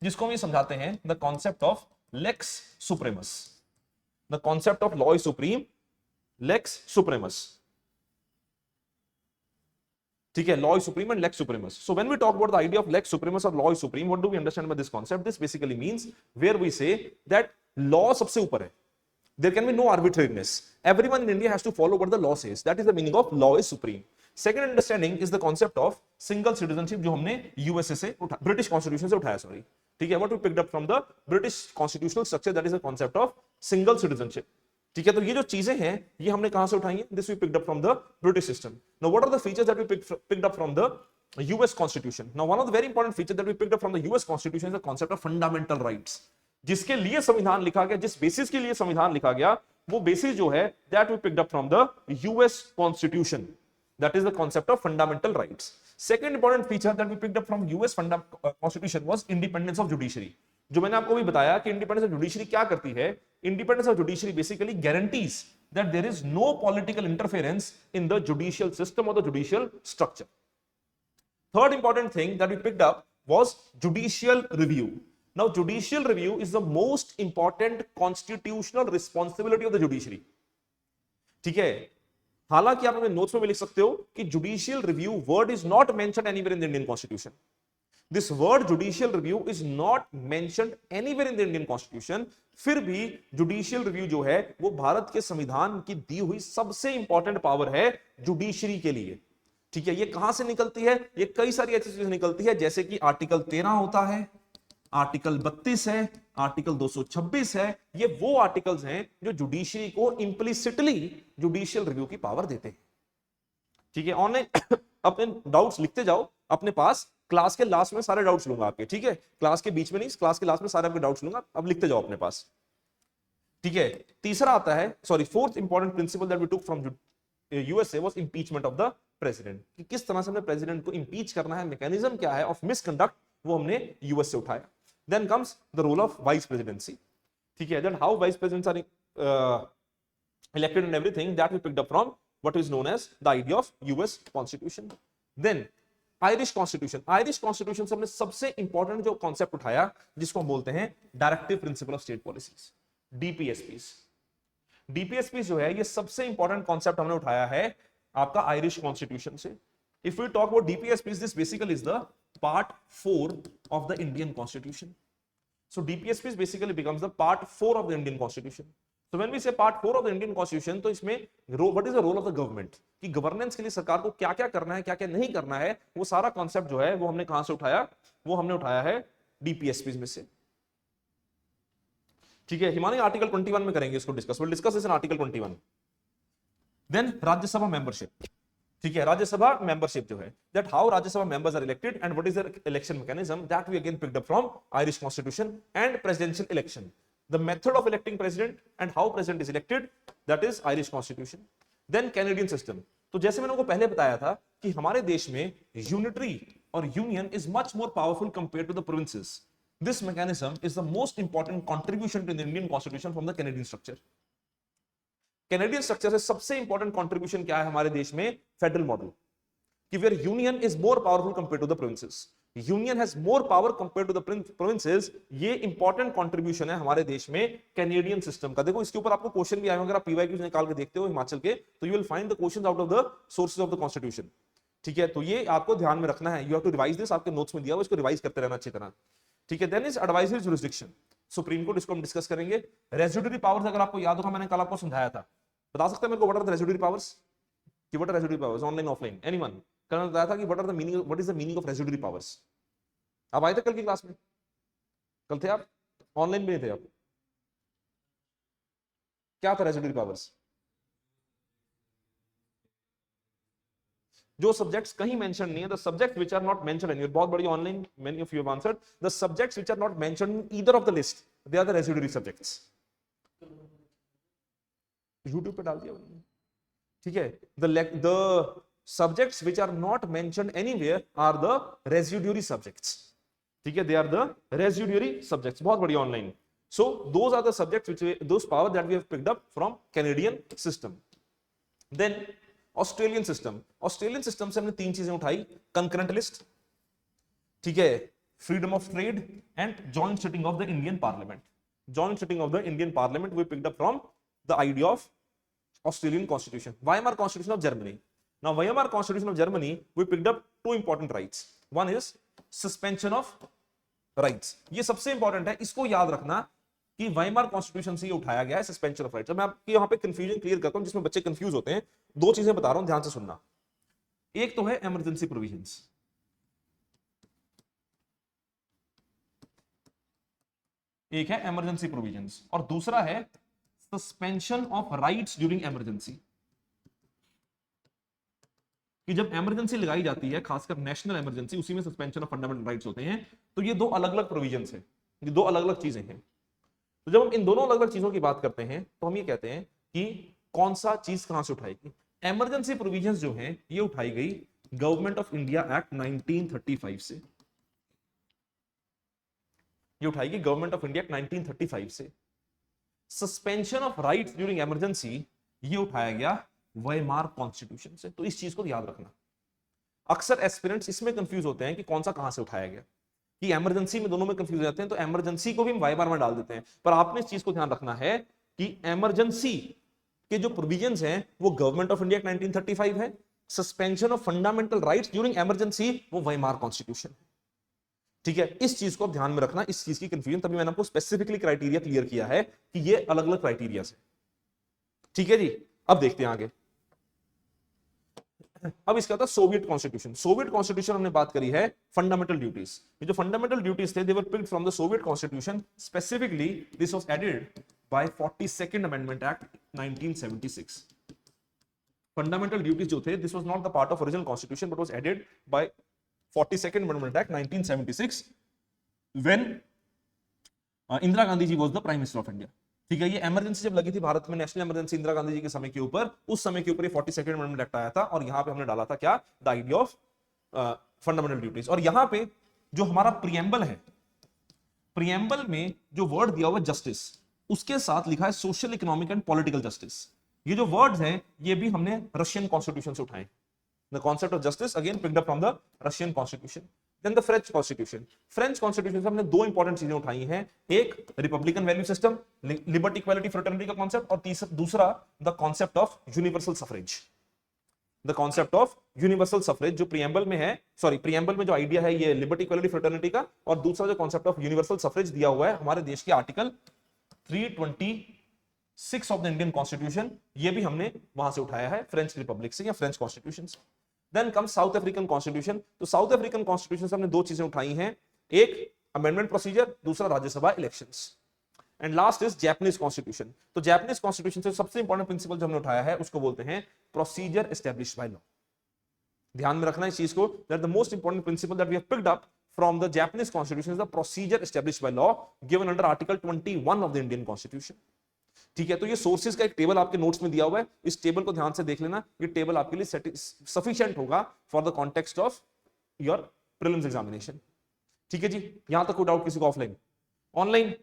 जिसको हम ये समझाते हैं the concept of lex supremus, the concept of law is supreme, lex supremus, ठीक है, law is supreme and lex supremus. So when we talk about the idea of lex supremus और law is supreme, what do we understand by this concept? This basically means where we say that law सबसे ऊपर है, there can be no arbitrariness, everyone in India has to follow what the law says, that is the meaning of law is supreme. Second understanding is the concept of single citizenship, जो हमने यूएसए से ब्रिटिश कॉन्स्टिट्यूशन से उठाया, सॉरी, ठीक है, what we picked up from the British constitutional structure, that is the concept of single citizenship, ठीक है। तो ये जो चीजें हैं ये हमने कहां से उठाई हैं? This we picked up from the British system. Now what are the features that we picked up from the US constitution? Now one of the very important features that we picked up from the US constitution is the concept of fundamental rights, जिसके लिए संविधान लिखा गया, जिस बेसिस के लिए संविधान लिखा गया, वो बेसिस जो है that we picked up from the US constitution, that is the concept of fundamental rights. Second important feature that we picked up from US constitution was independence of judiciary, जो मैंने आपको भी बताया कि इंडिपेंडेंस ऑफ जुडिशरी क्या करती है। Independence of judiciary basically guarantees that there is no political interference in the judicial system और the judicial structure. Third important thing that we picked up was judicial review. Now, judicial review is the most important constitutional responsibility of the judiciary. ठीक है, हालांकि आप अपने नोट्स में भी लिख सकते हो कि judicial review word is not mentioned anywhere in the Indian constitution. This word judicial review is not mentioned anywhere in the Indian constitution. फिर भी जुडिशियल रिव्यू जो है वो भारत के संविधान की दी हुई सबसे इंपॉर्टेंट पावर है जुडिशरी के लिए। ठीक है, ये कहां से निकलती है? ये कई सारी ऐसी चीजें निकलती है, जैसे कि आर्टिकल 13 होता है, आर्टिकल 32 है, आर्टिकल 226 है। ये वो आर्टिकल्स हैं जो जुडिशरी को इंप्लिसिटली जुडिशियल रिव्यू की पावर देते हैं। ठीक है, ऑनलाइन अपने डाउट्स लिखते जाओ अपने पास, क्लास के लास्ट में सारे डाउट्स लूंगा आपके, ठीक है, क्लास के बीच में नहीं, क्लास के लास्ट में सारे आपके डाउट्स लूंगा, अब लिखते जाओ अपने पास। ठीक है, तीसरा आता है, sorry, fourth important principle that we took from USA was impeachment of the president, कि किस तरह से हमने प्रेसिडेंट को इंपीच करना है, मैकेनिज्म क्या है ऑफ मिसकंडक्ट, वो हमने यूएस से उठाया। Then comes the role of vice presidency. ठीक है, that how vice presidents are elected and everything, that we picked up from what is known as the idea of US Constitution. Then Irish Constitution. Irish Constitution से हमने सबसे इंपॉर्टेंट जो कॉन्सेप्ट उठाया, जिसको हम बोलते हैं directive principle of state policies, DPSPs. DPSPs जो है ये सबसे इंपॉर्टेंट कॉन्सेप्ट हमने उठाया है आपका आयरिश कॉन्स्टिट्यूशन से। If we talk about DPSPs, this basically is the part 4 of the Indian Constitution. So DPSPs basically becomes the part 4 of the Indian Constitution. So when we say part 4 of the Indian Constitution, तो इसमें what is the role of the government, कि गवर्नेंस के लिए सरकार को क्या क्या करना है, क्या क्या नहीं करना है, वो सारा कॉन्सेप्ट जो है वो हमने कहां से उठाया? वो हमने उठाया है DPSPs में से। ठीक है, हिमालय आर्टिकल 21 में करेंगे इसको discuss, will discuss this in article 21। Then Rajya Sabha membership. ठीक है, राज्यसभा मेंबरशिप जो है, that how Rajya Sabha members are elected and what is their election mechanism, that we again picked up from Irish constitution and presidential election, the method of electing president and how president is elected, that is Irish constitution. Then Canadian system. तो जैसे मैंने आपको पहले बताया था कि हमारे देश में यूनिटरी और union is much more powerful compare to the provinces. This mechanism is the most important contribution to the Indian constitution from the Canadian structure. Canadian structure से सबसे इंपॉर्टेंट कंट्रीब्यूशन क्या है हमारे देश में? फेडरल मॉडल, कि where union is more powerful compared to the provinces, union has more power compared to the provinces। ये इंपॉर्टेंट कंट्रीब्यूशन है हमारे देश में कैनेडियन सिस्टम का। देखो इसके ऊपर आपको क्वेश्चन भी आएगा, अगर आप पीवाईक्यूज निकाल के देखते हो हिमाचल के, तो you will find the questions out of the sources of the constitution. ठीक है, तो ये आपको ध्यान में रखना है, you have to revise this, आपके नोट्स में दिया हुआ, इसको रिवाइज करते रहना अच्छी तरह। ठीक है, then is advisory jurisdiction, supreme court, इसको हम डिस्कस करेंगे। रेजिड्यूरी पावर्स, अगर आपको याद होगा मैंने कल आपको समझाया था, बता सकते हैं मेरे को what are the residuary powers, कि what are residuary powers, online offline, anyone? कल मैंने बताया था कि what are the meaning, what is the meaning of residuary powers. आप आए थे कल की क्लास में? कल थे आप? ऑनलाइन में थे आप? क्या था रेजिड्यूरी पावर्स? जो सब्जेक्ट्स कहीं मेंशन नहीं है, the subject which are not mentioned in your, बहुत बड़ी online, many of you have answered, the subjects which are not mentioned in either of the list, they are the residuary subjects. YouTube पे डाल दिया मैंने, ठीक है। The subjects which are not mentioned anywhere are the residuary subjects, ठीक है, they are the residuary subjects. बहुत बढ़िया online. So those are the subjects which those power that we have picked up from Canadian system. Then Australian system, Australian system से हमने तीन चीजें उठाई, कंकरेंट लिस्ट, ठीक है, freedom of trade and joint sitting of the Indian parliament. Joint sitting of the Indian parliament we picked up from the idea of Australian Constitution, Weimar Constitution of Germany. Now, Weimar Constitution of Germany, we picked up two important rights. One is suspension of rights. ये सबसे इंपॉर्टेंट है, इसको याद रखना कि Weimar Constitution से ये उठाया गया है suspension of rights। अब मैं आपकी यहाँ पे confusion क्लियर करता हूँ जिसमें बच्चे कंफ्यूज होते हैं। दो चीजें बता रहा हूँ, ध्यान से सुनना। एक तो है emergency provisions, एक है emergency provisions और दूसरा है suspension of rights during emergency. कि जब इमरजेंसी लगाई जाती है, खासकर नेशनल इमरजेंसी, उसी में सस्पेंशन ऑफ फंडामेंटल राइट्स होते हैं। तो ये दो अलग अलग प्रोविजंस हैं, ये दो अलग अलग चीजें हैं। तो जब हम इन दोनों अलग अलग चीजों की बात करते हैं तो हम ये कहते हैं कि कौन सा चीज कहां से उठाएगी। इमरजेंसी प्रोविजंस जो हैं ये उठाई गई गवर्नमेंट ऑफ इंडिया एक्ट 1935 से, ये उठाएगी गवर्नमेंट ऑफ इंडिया एक्ट 1935 से। Suspension of rights during emergency ये उठाया गया वाइमार कॉन्स्टिट्यूशन से। तो इस चीज को याद रखना। अक्सर एस्पिरेंट्स इसमें कंफ्यूज होते हैं कि कौन सा कहां से उठाया गया, कि इमरजेंसी में दोनों में कंफ्यूज हो जाते हैं, तो इमरजेंसी को भी हम वाइमार में डाल देते हैं। पर आपने इस चीज को ध्यान रखना है कि इमरजेंसी के जो प्रोविजंस हैं वो गवर्नमेंट ऑफ इंडिया 1935 है, suspension of fundamental rights during emergency वो वाइमार कॉन्स्टिट्यूशन है, ठीक है। इस चीज को आप ध्यान में रखना, इस चीज की कंफ्यूजन, तभी मैंने आपको स्पेसिफिकली क्राइटेरिया क्लियर किया है कि ये अलग अलग क्राइटेरिया है, ठीक है जी। अब देखते हैं आगे। अब इसका था सोवियत कॉन्स्टिट्यूशन। सोवियत कॉन्स्टिट्यूशन हमने बात करी है फंडामेंटल ड्यूटीज। ये जो फंडामेंटल ड्यूटीज थे, they were picked from the Soviet constitution. Specifically this was added by 42nd amendment act 1976। Fundamental duties जो थे, this was not the part of original constitution but was added by 42nd Amendment Act 1976 when Indira Gandhi ji was the prime minister of India, ठीक है। ये इमरजेंसी जब लगी थी भारत में, नेशनल इमरजेंसी इंदिरा गांधी जी के समय के ऊपर, उस समय के ऊपर ये 42nd Amendment Act आया था और यहां पे हमने डाला था क्या, the idea of fundamental duties. और यहां पे जो हमारा प्रियम्बल है, प्रियम्बल में जो वर्ड दिया हुआ जस्टिस, उसके साथ लिखा है social, economic and political justice. ये जो वर्ड्स हैं ये भी हमने रशियन कॉन्स्टिट्यूशन से उठाए। The concept of justice again picked up from the Russian constitution. Then the French constitution. French constitution से हमने दो इंपॉर्टेंट चीजें उठाई हैं, एक Republican value system, liberty, equality, fraternity का कॉन्सेप्ट, और दूसरा the concept of universal suffrage. The concept of universal suffrage जो प्रियम्बल में है, सॉरी प्रियम्बल में जो आइडिया है ये लिबर्टी, इक्वालिटी, फ्रेटर्निटी का, और दूसरा जो कॉन्सेप्ट ऑफ यूनिवर्सल सफरेज दिया हुआ है हमारे देश के article 326 of the Indian constitution, ये भी हमने वहां से उठाया है, फ्रेंच रिपब्लिक से या फ्रेंच कॉन्स्टिट्यूशन से। Then come South African constitution. तो साउथ अफ्रीकन कॉन्स्टिट्यूशन से हमने दो चीजें उठाई हैं, एक अमेंडमेंट प्रोसीजर, दूसरा Rajya Sabha elections. And last is Japanese constitution. तो जापानीज कॉन्स्टिट्यूशन से सबसे इंपॉर्टेंट प्रिंसिपल जो हमने उठाया है उसको बोलते हैं प्रोसीजर एस्टैब्लिश्ड बाय लॉ। ध्यान में रखना इस चीज को, that the most important principle that we have picked up from the Japanese constitution is the procedure established by law given under article 21 of the Indian constitution, ठीक है। तो ये सोर्सेज का एक टेबल आपके नोट्स में दिया हुआ है, इस टेबल को ध्यान से देख लेना, ये टेबल आपके लिए सफिशिएंट होगा for the context of your prelims examination, ठीक है जी। यहां तक कोई डाउट किसी को? Offline, online?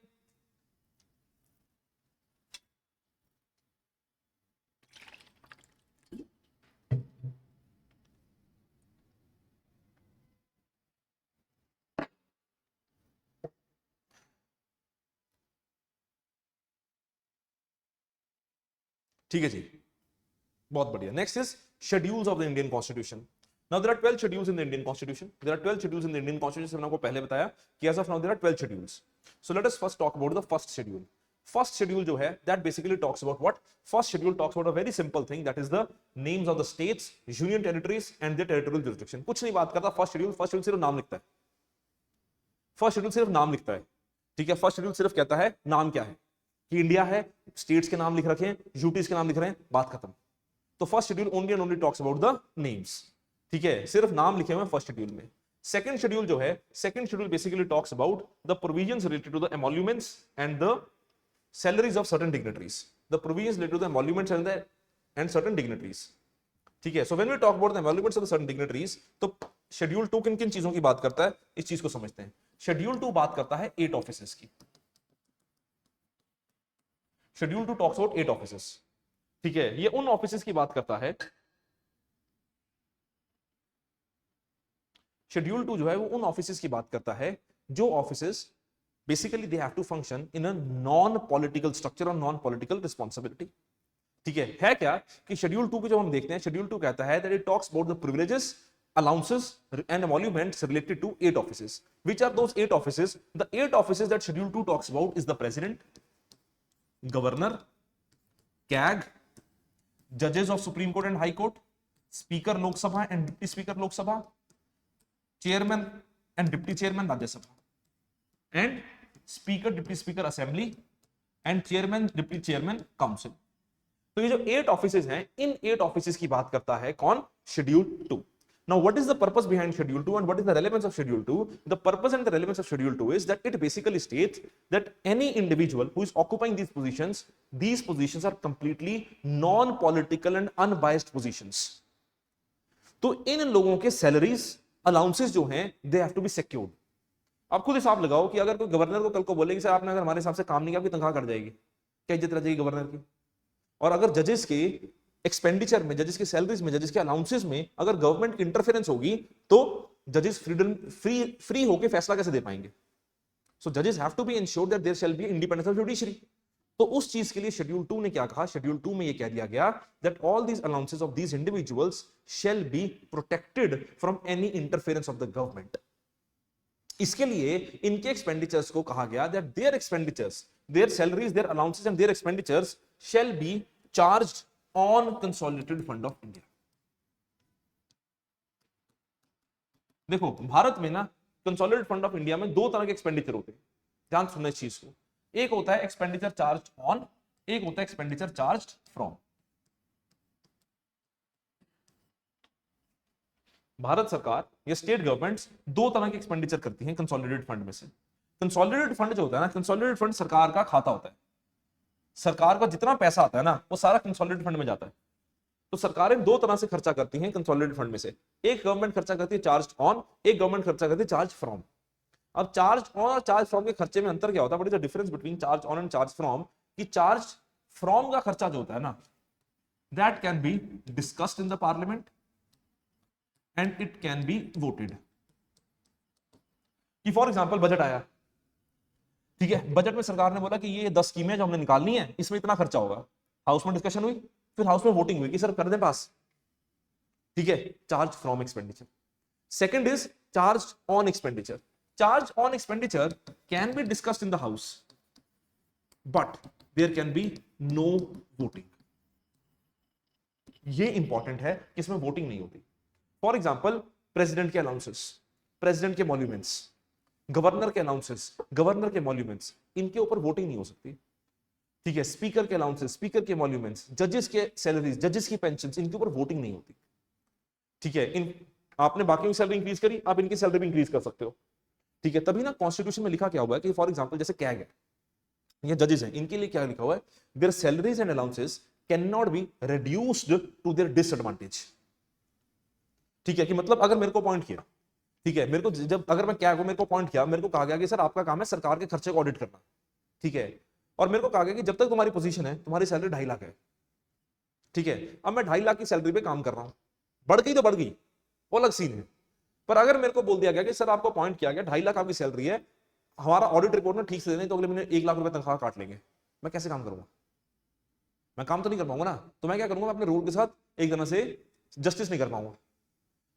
ठीक है जी, बहुत बढ़िया। Next is schedules of the Indian constitution. Now there are 12 schedules in the Indian constitution. There are 12 schedules in the Indian constitution. मैंने आपको पहले बताया कि as of now there are 12 schedules. So let us first talk about the first schedule. First schedule जो है that basically talks about what? First schedule talks about a very simple thing, that is the names of the states, union territories and their territorial jurisdiction. कुछ नहीं बात करता फर्स्ट शेड्यूल। फर्स्ट शेड्यूल सिर्फ नाम लिखता है, फर्स्ट शेड्यूल सिर्फ नाम लिखता है, ठीक है। फर्स्ट शेड्यूल सिर्फ कहता है नाम क्या है, कि इंडिया है, स्टेट्स के नाम लिख रखे हैं, यूटीज के नाम लिख रहे हैं, बात खत्म। तो first schedule only and only talks about the names, ठीक है, सिर्फ नाम लिखे हुए हैं फर्स्ट शेड्यूल में। सेकंड शेड्यूल जो है, second schedule basically talks about the provisions related to the emoluments and the salaries of certain dignitaries, the provisions related to the emoluments and certain dignitaries. ठीक है, so when we talk about the emoluments of the certain dignitaries, तो शेड्यूल 2 किन किन चीजों की बात करता है, इस चीज को समझते हैं। शेड्यूल 2 बात करता है 8 ऑफिसेस की। Schedule 2 talks about 8 offices. ठीक है, ये उन ऑफिसेस की बात करता है, शेड्यूल 2 जो है वो उन ऑफिसेस की बात करता है जो offices basically they have to function in a non political structure और नॉन पॉलिटिकल रिस्पॉन्सिबिलिटी। ठीक है क्या कि शेड्यूल 2 को जब हम देखते हैं, शेड्यूल 2 कहता है that it talks about the privileges, allowances and emoluments related to 8 offices. Which are those 8 offices? The 8 offices that schedule 2 talks about is the president, governor, CAG, judges of Supreme Court and High Court, speaker Lok Sabha and deputy speaker Lok Sabha, chairman and deputy chairman Rajya Sabha, and speaker deputy speaker assembly and chairman deputy chairman council. तो ये जो 8 ऑफिसेज हैं, इन 8 ऑफिसेज की बात करता है कौन? Schedule 2. Now, what is the purpose behind Schedule 2 and what is the relevance of Schedule 2? The purpose and the relevance of Schedule 2 is that it basically states that any individual who is occupying these positions are completely non-political and unbiased positions. तो इन लोगों के सैलरीज, अलाउंसेस जो हैं, they have to be secured. आप खुद हिसाब लगाओ कि अगर कोई गवर्नर को कल को बोलेगी सर आपने अगर हमारे हिसाब से काम नहीं किया आपकी तनख्वाह कट जाएगी, क्या इज्जत रह जाएगी गवर्नर की? और अगर जजेस के एक्सपेंडिचर में, जजेस के सैलरीज में, जजेस के अलाउंसेस में अगर गवर्नमेंट की इंटरफेरेंस होगी तो जजेस फ्री होकर फैसला कैसे दे पाएंगे? सो जजेस have to be ensured that there shall be independence of judiciary. तो उस चीज के लिए शेड्यूल 2 ने क्या कहा? शेड्यूल 2 में ये कह दिया गया that all these allowances of these individuals shall be protected from any interference of the government. इसके लिए इनके एक्सपेंडिचर्स को कहा गया that their expenditures, their salaries, their allowances and their expenditures shall be charged on consolidated fund of India. देखो भारत में ना कंसोलिडेटेड फंड ऑफ इंडिया में 2 तरह के एक्सपेंडिचर होते हैं, ध्यान सुनना इस चीज को। एक होता है एक्सपेंडिचर चार्ज ऑन, एक होता है एक्सपेंडिचर चार्ज फ्रॉम। भारत सरकार या स्टेट गवर्नमेंट्स 2 तरह के एक्सपेंडिचर करती हैं कंसोलिडेटेड फंड में से। कंसोलिडेटेड फंड जो होता है ना, कंसोलिडेटेड फंड सरकार का खाता होता है, सरकार का जितना पैसा आता है ना वो सारा कंसोलिडेटेड फंड में जाता है। तो सरकारें 2 तरह से खर्चा करती हैं कंसोलिडेटेड फंड में से। एक गवर्नमेंट खर्चा करती है चार्ज ऑन, एक गवर्नमेंट खर्चा करती है चार्ज फ्रॉम। अब चार्ज ऑन और चार्ज फ्रॉम के खर्चे में अंतर क्या होता है? What is the difference between charge on and charge from? कि चार्ज फ्रॉम का खर्चा जो होता है ना, that can be discussed in the parliament and it can B voted. कि फॉर एग्जांपल बजट आया, ठीक है, बजट में सरकार ने बोला कि ये 10 स्कीमें जो हमने निकालनी है इसमें इतना खर्चा होगा। हाउस में डिस्कशन हुई, फिर हाउस में वोटिंग हुई कि सर कर दें पास, ठीक है, charge from expenditure. Second is charge on expenditure. Charge on expenditure can be discussed in the house but there can be no voting. ये इंपॉर्टेंट है कि इसमें वोटिंग नहीं होती। फॉर एग्जाम्पल प्रेसिडेंट के अलाउंसेस, प्रेसिडेंट के मॉल्यूमेंट्स, गवर्नर के अलाउंसेस, गवर्नर के मॉल्यूमेंट्स, इनके ऊपर वोटिंग नहीं हो सकती, ठीक है। स्पीकर के अलाउंसेस, स्पीकर के मॉल्यूमेंट्स, जजेस के सैलरीज, जजेस की पेंशन, इनके ऊपर वोटिंग नहीं होती, ठीक है। इन आपने बाकियों की सैलरी इंक्रीज करी, आप इनकी सैलरी भी इंक्रीज कर सकते हो, ठीक है। तभी ना कॉन्स्टिट्यूशन में लिखा क्या हुआ है कि फॉर एग्जाम्पल जैसे कैग है, ये जजेस हैं, इनके लिए क्या लिखा हुआ है? Their salaries and allowances can not be reduced to their disadvantage, ठीक है। कि मतलब अगर मेरे को अपॉइंट किया, ठीक है, मेरे को जब अगर मैं क्या मेरे को अपॉइंट किया, मेरे को कहा गया कि सर आपका काम है सरकार के खर्चे को ऑडिट करना, ठीक है, और मेरे को कहा गया कि जब तक तुम्हारी पोजीशन है तुम्हारी सैलरी 2.5 लाख है, ठीक है। अब मैं 2.5 लाख की सैलरी पे काम कर रहा हूं, बढ़ गई तो बढ़ गई, वो अलग सीन है। पर अगर मेरे को बोल दिया गया कि सर आपको अपॉइंट किया गया, 2.5 लाख आपकी सैलरी है, हमारा ऑडिट रिपोर्ट में ठीक से देने तो अगले महीने 1 लाख रुपए तनख्वाह काट लेंगे, मैं कैसे काम करूंगा? मैं काम तो नहीं कर पाऊंगा ना। तो मैं क्या करूंगा? मैं अपने रूल के साथ एक तरह से जस्टिस नहीं कर पाऊंगा।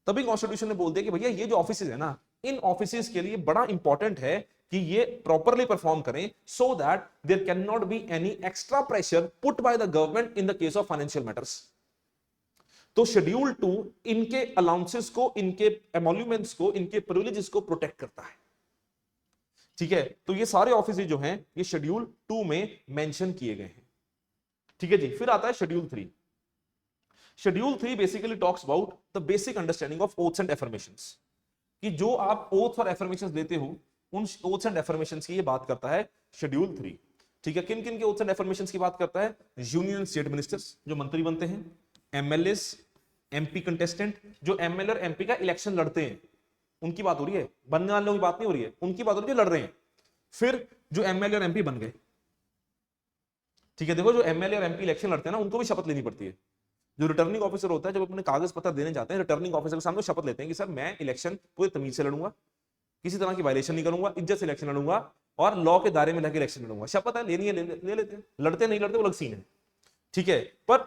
तभी कॉन्स्टिट्यूशन ने बोल दिया कि भैया ये जो ऑफिसेज है ना, इन ऑफिसेज के लिए बड़ा इंपॉर्टेंट है कि ये प्रॉपरली परफॉर्म करें so that there can not be any extra pressure put by the government in the case of financial matters. तो शेड्यूल 2 इनके अलाउंसेस को, इनके एमोल्यूमेंट्स को, इनके प्रिविलेजेस को प्रोटेक्ट करता है, ठीक है। तो ये सारे ऑफिसेज जो हैं ये शेड्यूल 2 में मेंशन किए गए हैं, ठीक है जी। फिर आता है schedule 3। Schedule 3 basically talks about the basic understanding of oaths and affirmations. कि जो आप ओथ और एफर्मेशंस देते हो उन ओथ्स एंड एफर्मेशंस की ये बात करता है शेड्यूल 3। ठीक है, किन किन के ओथ्स एंड एफर्मेशंस की बात करता है? यूनियन स्टेट मिनिस्टर्स जो मंत्री बनते हैं, एमएलएस, एमपी कंटेस्टेंट जो एमएलए और एमपी का इलेक्शन लड़ते हैं उनकी बात हो रही है, बनने वालों की बात नहीं हो रही है, उनकी बात हो रही है जो लड़ रहे हैं। फिर जो एमएलए और एमपी बन गए, ठीक है, देखो जो एमएलए और एमपी इलेक्शन लड़ते हैं ना उनको भी शपथ लेनी पड़ती है। जो रिटर्निंग ऑफिसर होता है जब अपने कागज पत्र देने जाते हैं रिटर्निंग ऑफिसर के सामने शपथ लेते हैं कि सर मैं इलेक्शन पूरी तमीज से लड़ूंगा, किसी तरह की वायलेशन नहीं करूंगा, इज्जत से इलेक्शन लड़ूंगा और लॉ के दायरे में रहकर इलेक्शन लड़ूंगा। शपथ है, लेनी है ले लेते हैं, लड़ते नहीं लड़ते वो अलग सीन है। ठीक है, पर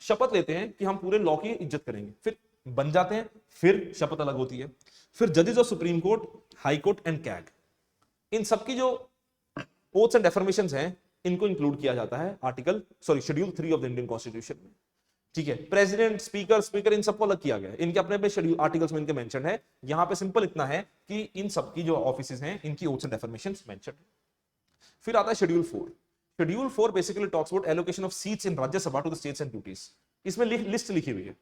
शपथ लेते हैं कि हम पूरे लॉ की इज्जत करेंगे, फिर बन जाते हैं, फिर शपथ अलग होती है। फिर जजेस of supreme court, high court and CAG, इन सबकी जो ओथ्स एंड एफर्मेशंस हैं इनको इंक्लूड किया जाता है schedule 3 of the Indian constitution में। ठीक है, प्रेसिडेंट, स्पीकर इन सबको अलग किया गया है, इनके अपने अपने शेड्यूल आर्टिकल्स में इनके मेंशन है। यहां पे सिंपल इतना है कि इन सबकी जो ऑफिसेज हैं इनकी ओथ्स एंड एफर्मेशंस मेंशन है। फिर आता है schedule 4। Schedule 4 basically talks about allocation of seats in Rajya Sabha to the states and duties. इसमें लिस्ट लिखी हुई है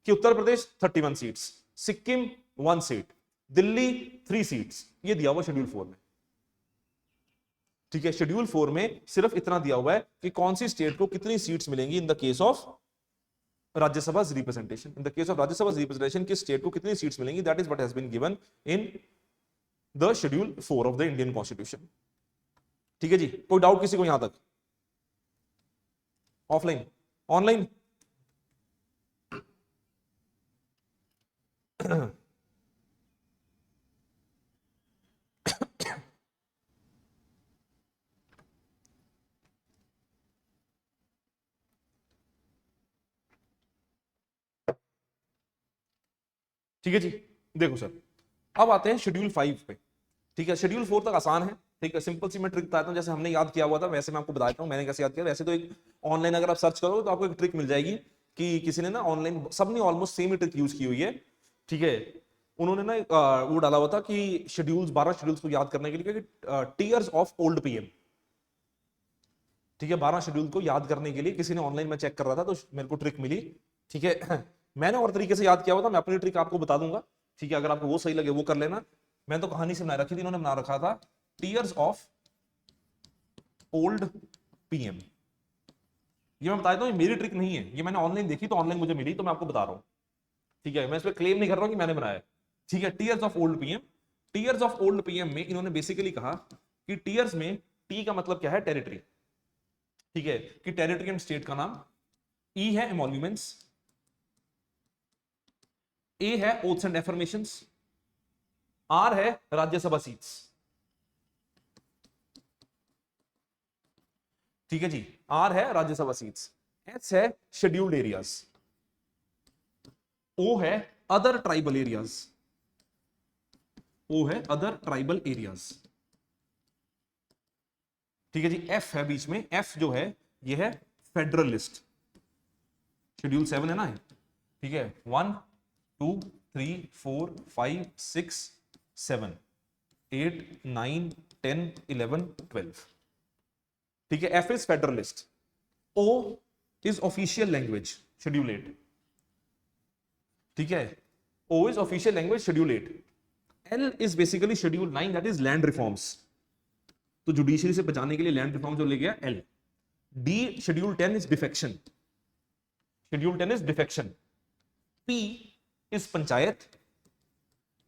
कि Uttar Pradesh 31 seats, Sikkim 1 seat, Delhi 3 seats, ये दिया हुआ शेड्यूल 4 में। ठीक है, शेड्यूल 4 में सिर्फ इतना दिया हुआ है कि कौन सी स्टेट को कितनी सीट्स मिलेंगी in the case of Rajya Sabha representation. In the case of Rajya Sabha representation किस स्टेट को कितनी सीट्स मिलेंगी, that is what has been given in the schedule 4 of the Indian constitution. ठीक है जी, कोई डाउट किसी को यहां तक? Offline, online? ठीक है जी, देखो सर अब आते हैं शेड्यूल 5 पे। ठीक है, शेड्यूल 4 तक आसान है। ठीक है, सिंपल सी मैं ट्रिक बताता हूं, जैसे हमने याद किया हुआ था वैसे मैं आपको बता देता हूं मैंने कैसे याद किया। वैसे तो एक ऑनलाइन अगर आप सर्च करोगे तो आपको एक ट्रिक मिल जाएगी कि किसी ने ना ऑनलाइन, सबने ऑलमोस्ट सेम ही ट्रिक यूज की हुई है। ठीक है, उन्होंने ना वो डाला हुआ था कि शेड्यूल्स, 12 शेड्यूल्स को याद करने के लिए टीयर्स ऑफ ओल्ड पीएम। ठीक है, 12 शेड्यूल को याद करने के लिए किसी ने, ऑनलाइन में चेक कर रहा था तो मेरे को ट्रिक मिली। ठीक है, मैंने और तरीके से याद किया हुआ था, मैं अपनी ट्रिक आपको बता दूंगा। ठीक है, अगर आपको वो सही लगे वो कर लेना। मैं तो कहानी से बना रखी थी, इन्होंने बना रखा था टीयर्स ऑफ ओल्ड पीएम। ये मैं बता देता हूं, ये मेरी ट्रिक नहीं है, ये मैंने ऑनलाइन देखी तो ऑनलाइन मुझे मिली तो मैं आपको बता रहा हूं। ठीक है, मैं इस पर क्लेम नहीं कर रहा हूं कि मैंने बनाया है। ठीक है, tears of old PM. Tears of old PM में इन्होंने बेसिकली कहा कि टीयर्स में टी का मतलब क्या है? टेरिटरी। ठीक है, कि टेरिटरी एंड स्टेट का नाम, ई है एमोल्यूमेंट्स, ए है ओथ्स एंड एफर्मेशंस, आर है राज्यसभा सीट्स। ठीक है जी, आर है राज्यसभा सीट्स, एस है शेड्यूल्ड एरियाज, ओ है अदर ट्राइबल एरियाज, ओ है अदर ट्राइबल एरियाज। ठीक है जी, एफ है बीच में, एफ जो है ये है फेडरल लिस्ट। शेड्यूल 7 है ना। ठीक है, 1 2 3 4 5 6 7 8 9 10 11 12। ठीक है, F is federalist, O is official language schedule 8। ठीक है, O is official language schedule 8। L is basically schedule 9 that is land reforms, तो जुडिशरी से बचाने के लिए लैंड रिफॉर्म जो ले गया L. D schedule 10 is defection, schedule 10 is defection. P is panchayat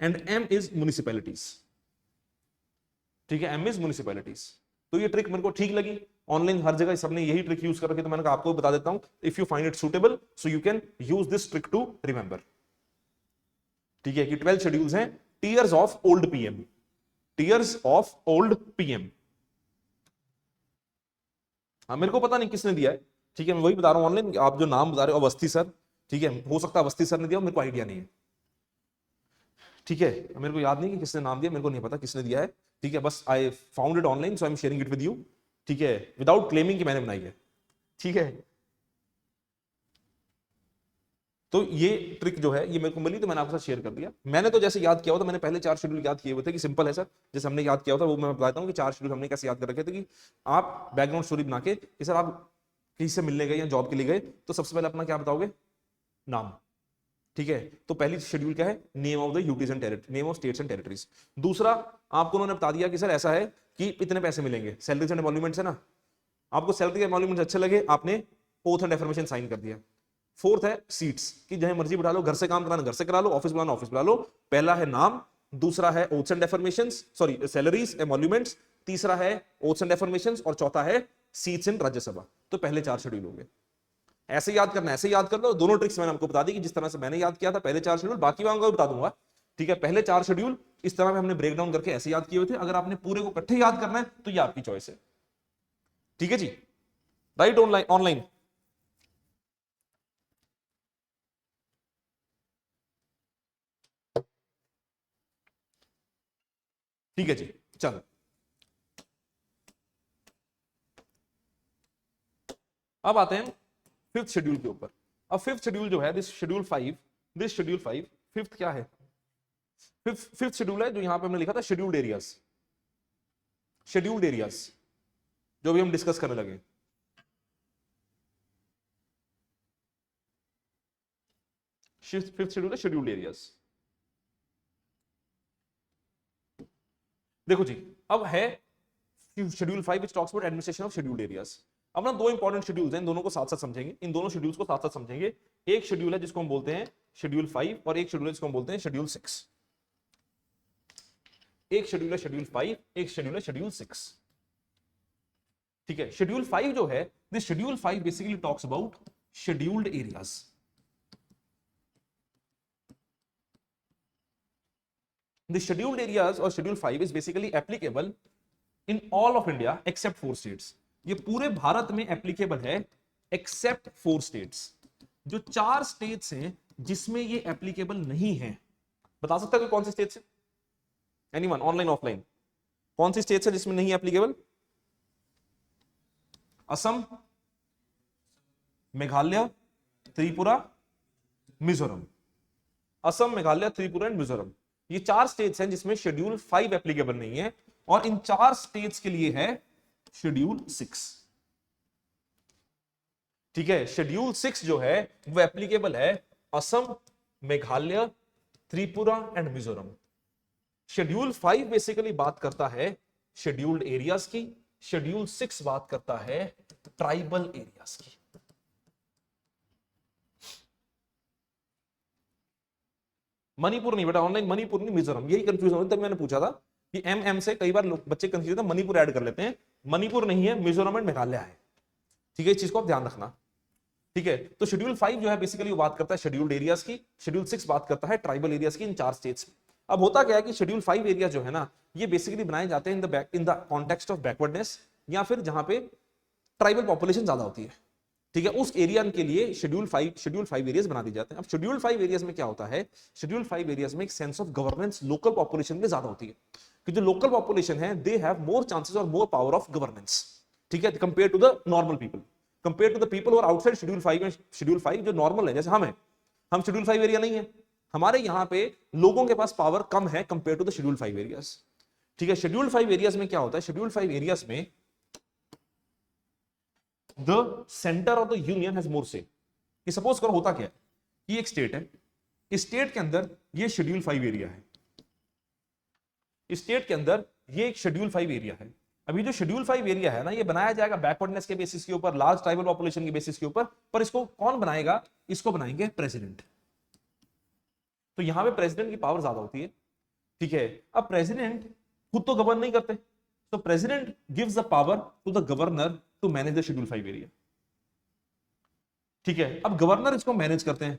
and M is municipalities. ठीक है, एम इज म्युनिसिपैलिटीज। तो ये ट्रिक मेरे को ठीक लगी, ऑनलाइन हर जगह सबने यही ट्रिक यूज कर रखी, तो मैंने कहा आपको बता देता हूं। If you find it suitable so you can use this trick to remember. ठीक है, कि 12 शेड्यूल्स हैं tears of old PM, tears of old PM. हाँ, मेरे को पता नहीं किसने दिया है। ठीक है, मैं वही बता रहा हूं ऑनलाइन, आप जो नाम बता रहे हो अवस्थी सर, ठीक है, हो सकता है अवस्थी सर ने दिया, मेरे को आइडिया नहीं है। ठीक है, मेरे को याद नहीं कि किसने नाम दिया, मेरे को नहीं पता किसने दिया है। ठीक है, बस I found it online so I am sharing it with you. ठीक है, विदाउट क्लेमिंग कि मैंने बनाई है। ठीक है, तो ये ट्रिक जो है ये मेरे को मिली तो मैंने आपके साथ शेयर कर दिया। मैंने तो जैसे याद किया हुआ था, मैंने पहले 4 शेड्यूल याद किए हुए थे कि सिंपल है सर, जैसे हमने याद किया हुआ था वो मैं बताता हूँ कि 4 शेड्यूल हमने कैसे याद कर रखे थे। कि आप बैकग्राउंड स्टोरी बना के कि सर आप किसी से मिलने गए या जॉब के लिए गए तो सबसे पहले अपना क्या बताओगे? नाम। ठीक है, तो पहली शेड्यूल क्या है, name of the UTs and territory, name of states and territories. दूसरा आपको उन्होंने बता दिया कि सर ऐसा है कि इतने पैसे मिलेंगे, सैलरीज एंड एमोल्यूमेंट्स है ना, आपको सैलरी एमोल्यूमेंट्स अच्छे लगे, आपने ओथ एंड एफर्मेशन साइन कर दिया। फोर्थ है सीट्स, कि जहां मर्जी बिठा लो, घर से काम कराना घर से करा लो, ऑफिस बुलाना ऑफिस बुला लो। पहला है नाम, दूसरा है oaths and affirmations, sorry salaries emoluments, तीसरा है ओथ्स एंड एफर्मेशंस, और चौथा है सीट्स इन राज्यसभा। तो पहले 4 शेड्यूल हो गए। ऐसे याद करना, ऐसे याद कर लो। दोनों ट्रिक्स मैंने आपको बता दी कि जिस तरह से मैंने याद किया था, पहले 4 शेड्यूल, बाकी मैं आपको बता दूंगा। ठीक है, पहले 4 शेड्यूल इस तरह में हमने ब्रेक डाउन करके ऐसे याद किए हुए थे। अगर आपने पूरे को इकट्ठे याद करना है तो ये आपकी चॉइस है। ठीक है जी, राइट ऑनलाइन ऑनलाइन। ठीक है जी, चलो अब आते हैं 5th शेड्यूल के ऊपर। अब 5th शेड्यूल जो है, दिस शेड्यूल 5, फिफ्थ क्या है, फिफ्थ शेड्यूल है जो यहां पे हमने लिखा था शेड्यूल्ड एरियाज। शेड्यूल्ड एरियाज जो भी हम डिस्कस करने लगे, फिफ्थ शेड्यूल है शेड्यूल्ड एरियाज। देखो जी, अब है schedule 5 which talks about administration of scheduled areas. अब ना 2 इंपॉर्टेंट शेड्यूल्स हैं, इन दोनों को साथ साथ समझेंगे, इन दोनों शेड्यूल्स को साथ साथ समझेंगे। एक शेड्यूल है जिसको हम बोलते हैं शेड्यूल 5 और एक शेड्यूल है जिसको हम बोलते हैं शेड्यूल 6। एक शेड्यूल है शेड्यूल 5, एक शेड्यूल है शेड्यूल 6। ठीक है, शेड्यूल 5 जो है, this schedule 5 basically talks about scheduled areas. The scheduled areas or schedule 5 is basically applicable in all of India except 4 states. ये पूरे भारत में एप्लीकेबल है एक्सेप्ट 4 स्टेट्स। जो 4 स्टेट्स हैं जिसमें ये एप्लीकेबल नहीं है, बता सकता है कोई कौन सी स्टेट्स है? एनीवन, ऑनलाइन ऑफलाइन, कौन सी स्टेट्स है जिसमें नहीं एप्लीकेबल? असम, मेघालय, त्रिपुरा, मिजोरम। असम, मेघालय, त्रिपुरा एंड मिजोरम, ये 4 स्टेट्स हैं जिसमें शेड्यूल 5 एप्लीकेबल नहीं है, और इन 4 स्टेट्स के लिए है शेड्यूल 6। ठीक है, शेड्यूल 6 जो है वो एप्लीकेबल है Assam, Meghalaya, Tripura and Mizoram. Schedule 5 basically बात करता है शेड्यूल्ड एरियाज की, शेड्यूल 6 बात करता है ट्राइबल एरियाज की। मणिपुर नहीं बेटा, ऑनलाइन मणिपुर नहीं, मिजोरम, यही कंफ्यूजन होता है। मैंने पूछा था कि एम से कई बार बच्चे कंफ्यूज होते हैं, मणिपुर ऐड कर लेते हैं। मणिपुर नहीं है, मिजोरम एंड मेघालय है। ठीक है, इस चीज को आप ध्यान रखना। ठीक है, तो शेड्यूल 5 जो है बेसिकली वो बात करता है शेड्यूल्ड एरियाज की, शेड्यूल 6 बात करता है ट्राइबल एरियाज की इन 4 स्टेट्स में। अब होता क्या है कि शेड्यूल 5 एरिया जो है ना, ये बेसिकली बनाए जाते हैं in the context of backwardness, या फिर जहां पे ट्राइबल पॉपुलेशन ज्यादा होती है। ठीक है, उस एरिया के लिए शेड्यूल 5 एरियाज बना दिए जाते हैं। अब शेड्यूल 5 एरियाज में क्या होता है, शेड्यूल 5 एरियाज में एक sense of governance local population में ज्यादा होती है, कि जो लोकल पॉपुलेशन है दे हैव मोर चांसेस और मोर पावर ऑफ गवर्नेंस। ठीक है, compare to the normal people, compare to the people who are outside schedule 5 and schedule 5 जो नॉर्मल है, जैसे हम शेड्यूल 5 एरिया नहीं है, हमारे यहाँ पे लोगों के पास पावर कम है compare to the schedule 5 areas. ठीक है, शेड्यूल 5 एरियाज में क्या होता है, शेड्यूल 5 एरियाज में the center of the union has more say. कि सपोज करो होता क्या है कि एक स्टेट है, इस स्टेट के अंदर ये शेड्यूल 5 एरिया है, इस स्टेट के अंदर ये एक शेड्यूल 5 एरिया है। अभी जो शेड्यूल 5 एरिया है ना, ये बनाया जाएगा बैकवर्डनेस के बेसिस के ऊपर, लार्ज ट्राइबल पॉपुलेशन के बेसिस के ऊपर, पर इसको कौन बनाएगा, इसको बनाएंगे प्रेसिडेंट। तो यहां पे प्रेसिडेंट की पावर ज्यादा होती है। ठीक है, अब प्रेसिडेंट खुद तो गवर्न नहीं करते, तो president gives the power to the governor to manage the schedule 5 area. ठीक है, अब गवर्नर इसको मैनेज करते हैं।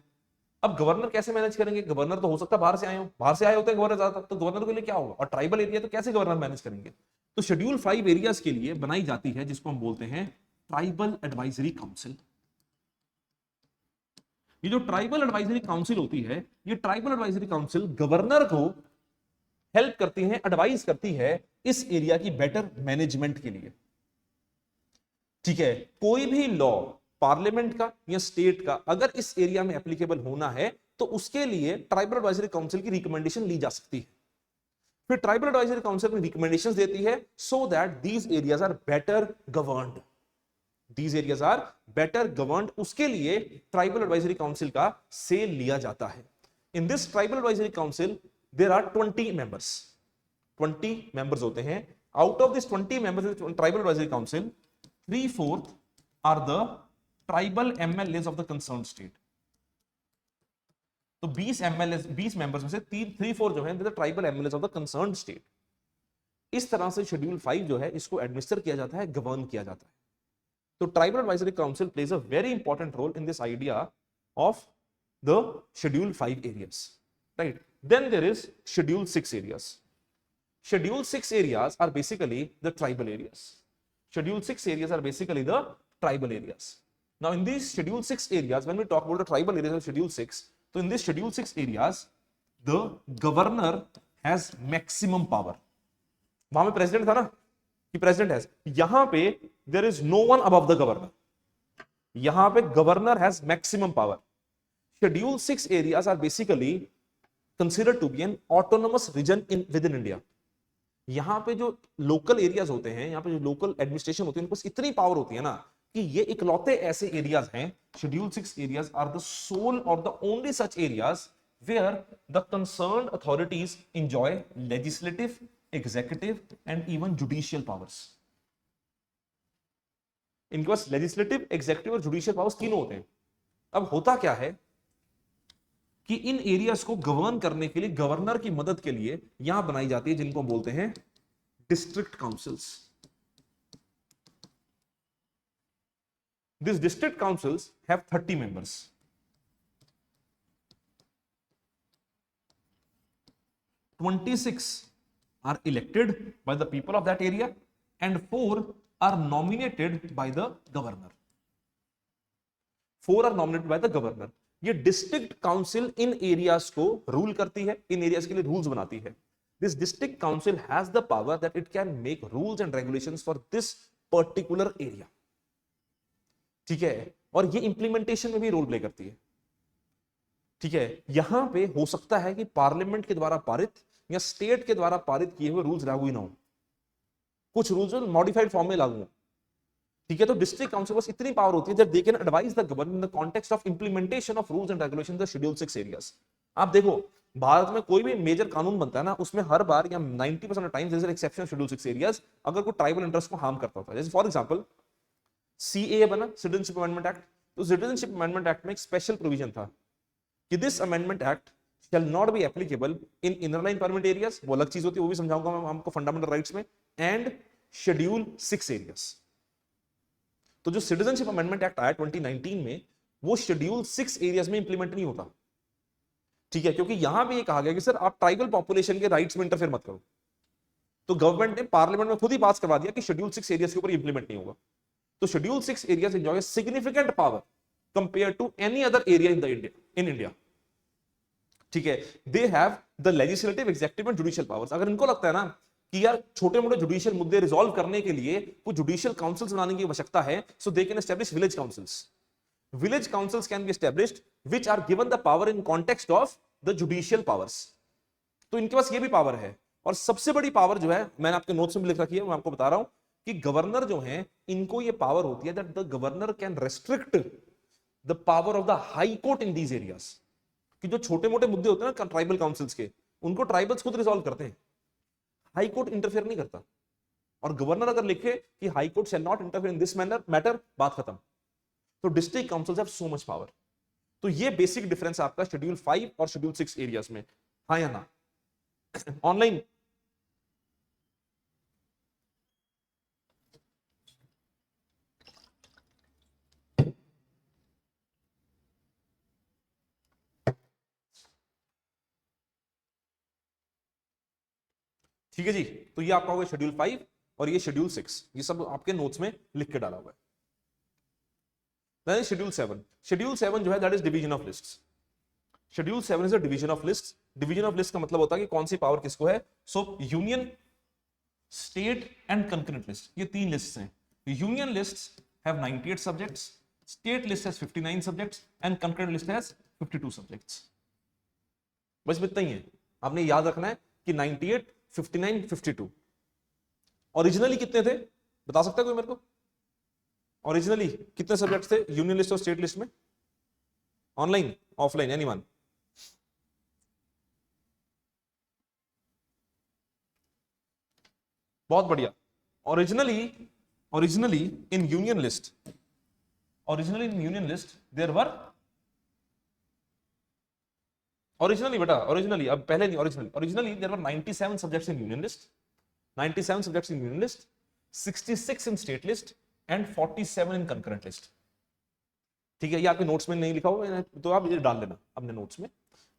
अब गवर्नर कैसे मैनेज करेंगे, गवर्नर तो हो सकता है बाहर से आए हो, बाहर से आए होते हैं गवर्नर ज्यादा, तो गवर्नर के लिए क्या होगा, और ट्राइबल एरिया तो कैसे गवर्नर मैनेज करेंगे। तो शेड्यूल 5 एरियाज के लिए बनाई जाती है जिसको हम बोलते हैं ट्राइबल एडवाइजरी काउंसिल। ये जो ट्राइबल एडवाइजरी काउंसिल होती है, ये ट्राइबल एडवाइजरी काउंसिल गवर्नर को हेल्प करती है, एडवाइस करती है इस एरिया की बेटर मैनेजमेंट के लिए। ठीक है, कोई भी लॉ पार्लियामेंट का या स्टेट का अगर इस एरिया में एप्लीकेबल होना है तो उसके लिए ट्राइबल एडवाइजरी काउंसिल की रिकमेंडेशन ली जा सकती है। फिर ट्राइबल एडवाइजरी काउंसिल में रिकमेंडेशंस देती है so that these areas are better governed. These areas are better governed, उसके लिए ट्राइबल एडवाइजरी काउंसिल का से लिया जाता है। In this tribal advisory council there are 20 members, 20 members होते हैं। Out of this 20 members tribal advisory council 3/4 are the tribal MLAs of the concern state. तो 20 एमएलएस, 20 मेंबर्स में से 3/4 जो है tribal MLAs of the concern state. इस तरह से शेड्यूल 5 जो है इसको एडमिनिस्टर किया जाता है, गवर्न किया जाता है। तो tribal advisory council plays a very important role in this idea of the schedule 5 areas, right. Then there is schedule 6 areas. Schedule 6 areas are basically the tribal areas. Schedule 6 areas are basically the tribal areas. Now in these Schedule 6 areas, when we talk about the tribal areas of Schedule 6, so in these Schedule 6 areas, the governor has maximum power. वहां में प्रेसिडेंट था ना कि प्रेसिडेंट है, यहां पे there is no one above the governor. यहां पे governor has maximum power. Schedule 6 areas are basically considered to be an autonomous region within India. यहां पे जो लोकल एरियाज होते हैं, यहां पे जो लोकल एडमिनिस्ट्रेशन होती है, उनको इतनी पावर होती है ना कि ये इकलौते ऐसे एरियाज हैं, schedule 6 areas are the sole और the only such areas where the concerned authorities enjoy legislative, executive and even judicial powers. इनके पास लेजिस्लेटिव, एग्जीक्यूटिव और जुडिशियल पावर्स तीनों होते हैं। अब होता क्या है कि इन एरियाज को गवर्न करने के लिए गवर्नर की मदद के लिए यहां बनाई जाती है जिनको बोलते हैं district councils. This district councils have 30 members. 26 are elected by the people of that area and 4 are nominated by the governor. 4 are nominated by the governor. ये डिस्ट्रिक्ट काउंसिल इन एरियाज को रूल करती है, इन एरियाज के लिए रूल्स बनाती है। This district council has the power that it can make rules and regulations for this particular area, ठीक है। और ये इंप्लीमेंटेशन में भी रोल प्ले करती है, ठीक है। यहां पे हो सकता है कि पार्लियामेंट के द्वारा पारित या स्टेट के द्वारा पारित किए हुए रूल्स लागू ही ना हो, कुछ रूल्स मॉडिफाइड फॉर्म में लागू हो, ठीक है। तो डिस्ट्रिक्ट काउंसिल को इतनी पावर होती है that they can advise the government in the context of implementation of rules and regulation the schedule 6 areas. आप देखो भारत में कोई भी मेजर कानून बनता है ना, उसमें हर बार या 90% of times there is an exception schedule 6 areas अगर कोई ट्राइबल इंटरेस्ट को हार्म करता होता है। जैसे फॉर एग्जांपल सीएए बना, सिटीजनशिप अमेंडमेंट एक्ट। तो सिटीजनशिप अमेंडमेंट एक्ट में एक स्पेशल प्रोविजन था कि this amendment act shall not be applicable in inner line permanent areas, वो अलग चीज होती है, वो भी समझाऊंगा मैं आपको फंडामेंटल राइट्स में, एंड शेड्यूल 6 एरियाज। तो जो सिटीजनशिप अमेंडमेंट एक्ट आया 2019 में, वो शेड्यूल 6 एरियाज में इंप्लीमेंट नहीं होता, ठीक है, क्योंकि यहां भी ये कहा गया कि सर आप ट्राइबल पॉपुलेशन के राइट्स में इंटरफेयर मत करो। तो गवर्नमेंट ने पार्लियामेंट में खुद ही पास करवा दिया कि शेड्यूल 6 एरियाज के ऊपर इंप्लीमेंट नहीं होगा। तो schedule 6 areas enjoy significant power compare to any other area in India, ठीक है। They have the legislative, executive and judicial powers. अगर इनको लगता है ना कि यार छोटे मोटे जुडिशियल मुद्दे रिजॉल्व करने के लिए कुछ जुडिशियल काउंसिल्स बनाने की आवश्यकता है, so they can establish village councils. Village councils can be established which are given the power in context of the judicial powers. तो इनके पास ये भी पावर है। और सबसे बड़ी पावर जो है, मैंने आपके नोट्स में लिख रखी है, मैं आपको बता रहा हूं कि गवर्नर जो है इनको ये पावर होती है that the governor can restrict the power of the high court in these areas. कि जो छोटे मोटे मुद्दे होते हैं ना ट्राइबल काउंसिल्स के, उनको ट्राइबल्स खुद रिजॉल्व करते हैं, हाई कोर्ट इंटरफेयर नहीं करता। और गवर्नर अगर लिखे कि high court shall not interfere in this matter, बात खत्म। तो district councils have so much power. तो ये बेसिक डिफरेंस आपका शेड्यूल 5 और शेड्यूल 6 एरियाज में, हाँ या ना। ऑनलाइन ठीक है जी। तो ये आपका होगा शेड्यूल 5 और ये शेड्यूल 6, ये सब आपके नोट्स में लिख के डाला हुआ है। शेड्यूल 7, शेड्यूल 7 जो है that is division of lists. Schedule 7 is a division of lists. Division of list का मतलब होता है कि कौन सी पावर किसको है। सो union, state and concurrent list, ये 3 लिस्ट्स हैं। Union lists have 98 subjects, state list has 59 subjects and concurrent list has 52 subjects. बस इतना ही है, आपने याद रखना है कि 98, 59, 52। ओरिजिनली कितने थे बता सकता है कोई मेरे को? ओरिजिनली कितने सब्जेक्ट थे यूनियन लिस्ट और स्टेट लिस्ट में? Online, offline, anyone? बहुत बढ़िया। Originally originally in union list, originally in union list there were, originally बेटा ओरिजिनली, अब पहले नहीं, originally there were 97 subjects in union list, 97 subjects in union list, 66 in state list and 47 in concurrent list. ठीक है, ये आपके नोट्स में नहीं लिखा हुआ तो आप ये डाल लेना अपने नोट्स में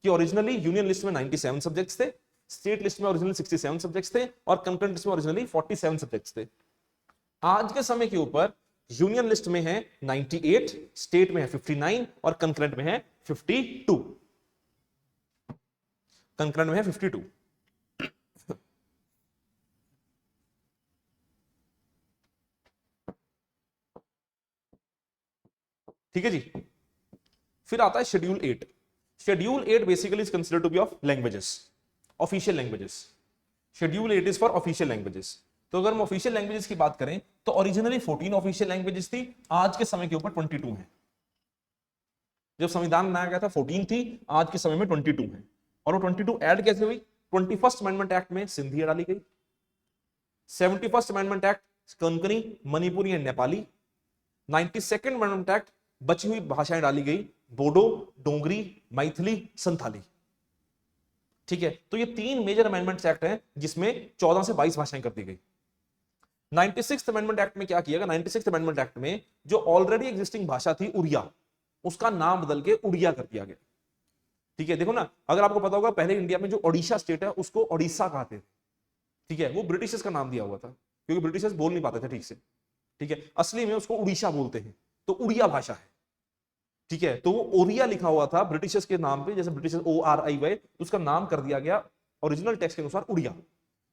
कि ओरिजिनली यूनियन लिस्ट में 97 सब्जेक्ट्स थे, स्टेट लिस्ट में ओरिजिनली 67 सब्जेक्ट्स थे और कंकरेंट लिस्ट में ओरिजिनली 47 सब्जेक्ट्स थे। आज के समय के ऊपर यूनियन लिस्ट में है 98, स्टेट में है 59 और कंकरेंट में है 52, कंकरेंट में है 52। ठीक है जी। फिर आता है schedule 8। Schedule 8 basically is considered to be of languages, official languages. Schedule 8 is for official languages. तो अगर हम ऑफिशियल लैंग्वेजेस की बात करें तो ओरिजिनली 14 ऑफिशियल लैंग्वेजेस थी, आज के समय के ऊपर 22 है। जब संविधान बनाया गया था 14 थी, आज के समय में 22 है। और वो 22 ऐड कैसे हुई? 21st अमेंडमेंट एक्ट में सिंधी डाली गई, 71st amendment act Konkani, Manipuri and Nepali, 92nd amendment act बची हुई भाषाएं डाली गई, बोडो, डोंगरी, मैथिली, संथाली। ठीक है, तो ये 3 मेजर अमेंडमेंट्स एक्ट हैं जिसमें 14 से 22 भाषाएं कर दी गई। 96th अमेंडमेंट एक्ट में क्या किया गया? 96th अमेंडमेंट एक्ट में जो ऑलरेडी एग्जिस्टिंग भाषा थी उड़िया, उसका नाम बदल के उड़िया कर दिया गया। ठीक है, देखो ना, अगर आपको पता होगा पहले इंडिया में जो ओडिशा स्टेट है उसको ओडिशा कहते थे। ठीक है, वो ब्रिटिशर्स का नाम दिया हुआ था क्योंकि ब्रिटिशर्स बोल नहीं पाते थे ठीक से। ठीक है, असली में उसको उड़ीसा बोलते हैं, तो उड़िया भाषा है। ठीक है, तो वो ओरिया लिखा हुआ था ब्रिटिशर्स के नाम पे, जैसे ब्रिटिशर्स ORIY, उसका नाम कर दिया गया ओरिजिनल टेक्स्ट के अनुसार उड़िया।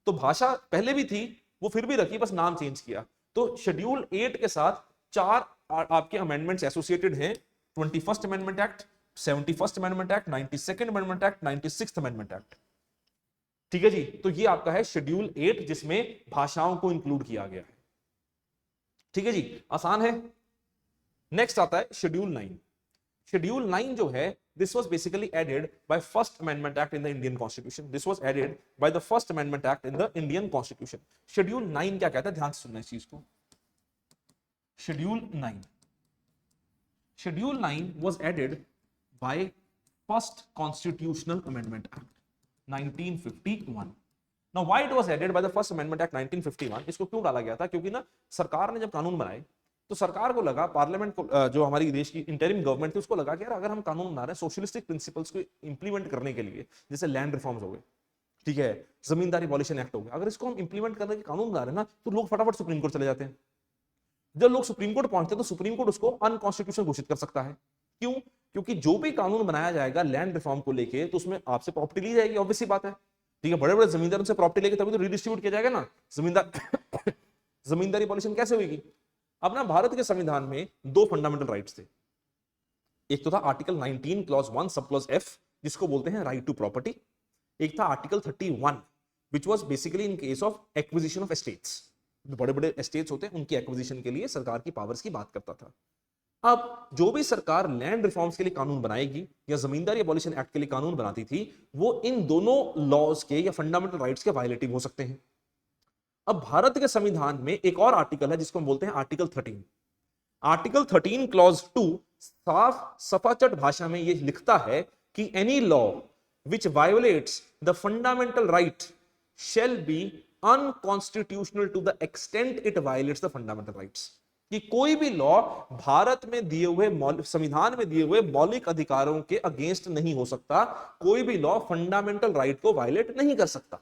तो भाषा पहले भी थी, वो फिर भी रखी, बस नाम चेंज किया। तो शेड्यूल 8 के साथ 4 आपके अमेंडमेंट्स एसोसिएटेड हैं, 21st amendment act, 71st amendment act, 92nd amendment act, 96th amendment act. ठीक है जी, तो ये आपका है शेड्यूल 8 जिसमें भाषाओं को इंक्लूड किया गया है। ठीक है जी, आसान है। नेक्स्ट आता है शेड्यूल 9। शेड्यूल 9 जो है, this was basically added by first amendment act in the Indian constitution. This was added by the first amendment act in the Indian constitution. Schedule 9 क्या कहता है? ध्यान से सुनना इस चीज को। Schedule 9, schedule 9 was added by first constitutional amendment act 1951. Now why it was added by the first amendment act 1951? इसको क्यों डाला गया था? क्योंकि ना सरकार ने जब कानून बनाए तो सरकार को लगा, पार्लियामेंट को, जो हमारी देश की इंटरिम गवर्नमेंट थी उसको लगा कि यार अगर हम कानून बना रहे हैं सोशलिस्टिक प्रिंसिपल्स को इंप्लीमेंट करने के लिए, जैसे लैंड रिफॉर्म्स हो गए, ठीक है, जमींदारी एबॉलिशन एक्ट हो गया, अगर इसको हम इंप्लीमेंट करने के कानून बना रहे हैं ना, तो लोग फटाफट सुप्रीम कोर्ट चले जाते हैं। जब लोग सुप्रीम कोर्ट पहुंचते हैं तो सुप्रीम कोर्ट उसको अनकॉन्स्टिट्यूशनल घोषित कर सकता है। क्यों? क्योंकि जो भी कानून बनाया जाएगा लैंड रिफॉर्म को लेके, तो उसमें आपसे प्रॉपर्टी ली जाएगी, ऑब्वियस सी बात है। ठीक है, बड़े बड़े जमींदारों से प्रॉपर्टी लेके तभी तो रिडिस्ट्रीब्यूट किया जाएगा ना। जमींदारी एबॉलिशन कैसे होगी? अब ना भारत के संविधान में 2 फंडामेंटल राइट्स थे। एक तो था article 19 clause 1 sub clause F, जिसको बोलते हैं राइट टू प्रॉपर्टी। एक था article 31 which was basically in case of acquisition of estates. बड़े बड़े एस्टेट्स होते हैं, उनकी एक्विजिशन के लिए सरकार की पावर्स की बात करता था। अब जो भी सरकार लैंड रिफॉर्म्स के लिए कानून बनाएगी या जमींदारी एबॉलिशन एक्ट के लिए कानून बनाती थी, वो इन दोनों लॉज के या फंडामेंटल राइट्स के वायलेटिव हो सकते हैं। अब भारत के संविधान में एक और आर्टिकल है जिसको हम बोलते हैं आर्टिकल 13। आर्टिकल 13 क्लॉज 2 साफ सफाचट भाषा में यह लिखता है कि any law which violates the fundamental right shall be unconstitutional to the extent it violates the fundamental rights. कि कोई भी लॉ भारत में दिए हुए संविधान में दिए हुए मौलिक अधिकारों के अगेंस्ट नहीं हो सकता, कोई भी लॉ फंडामेंटल राइट को वायलेट नहीं कर सकता।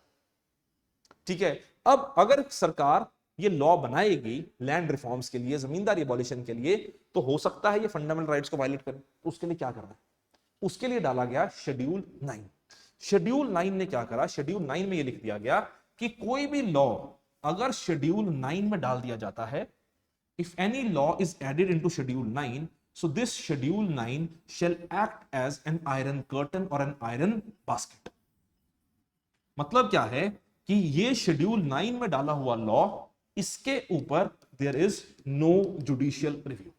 ठीक है, अब अगर सरकार ये लॉ बनाएगी लैंड रिफॉर्म्स के लिए, जमींदारी एबॉलिशन के लिए, तो हो सकता है ये फंडामेंटल राइट्स को वायलेट करे। तो उसके लिए क्या करना है? उसके लिए डाला गया शेड्यूल 9। शेड्यूल 9 ने क्या करा? शेड्यूल 9 में ये लिख दिया गया कि कोई भी लॉ अगर शेड्यूल 9 में डाल दिया जाता है, if any law is added into schedule 9, so this schedule 9 shall act as an iron curtain or an iron basket। मतलब क्या है कि ये शेड्यूल 9 में डाला हुआ लॉ, इसके ऊपर there is no judicial review.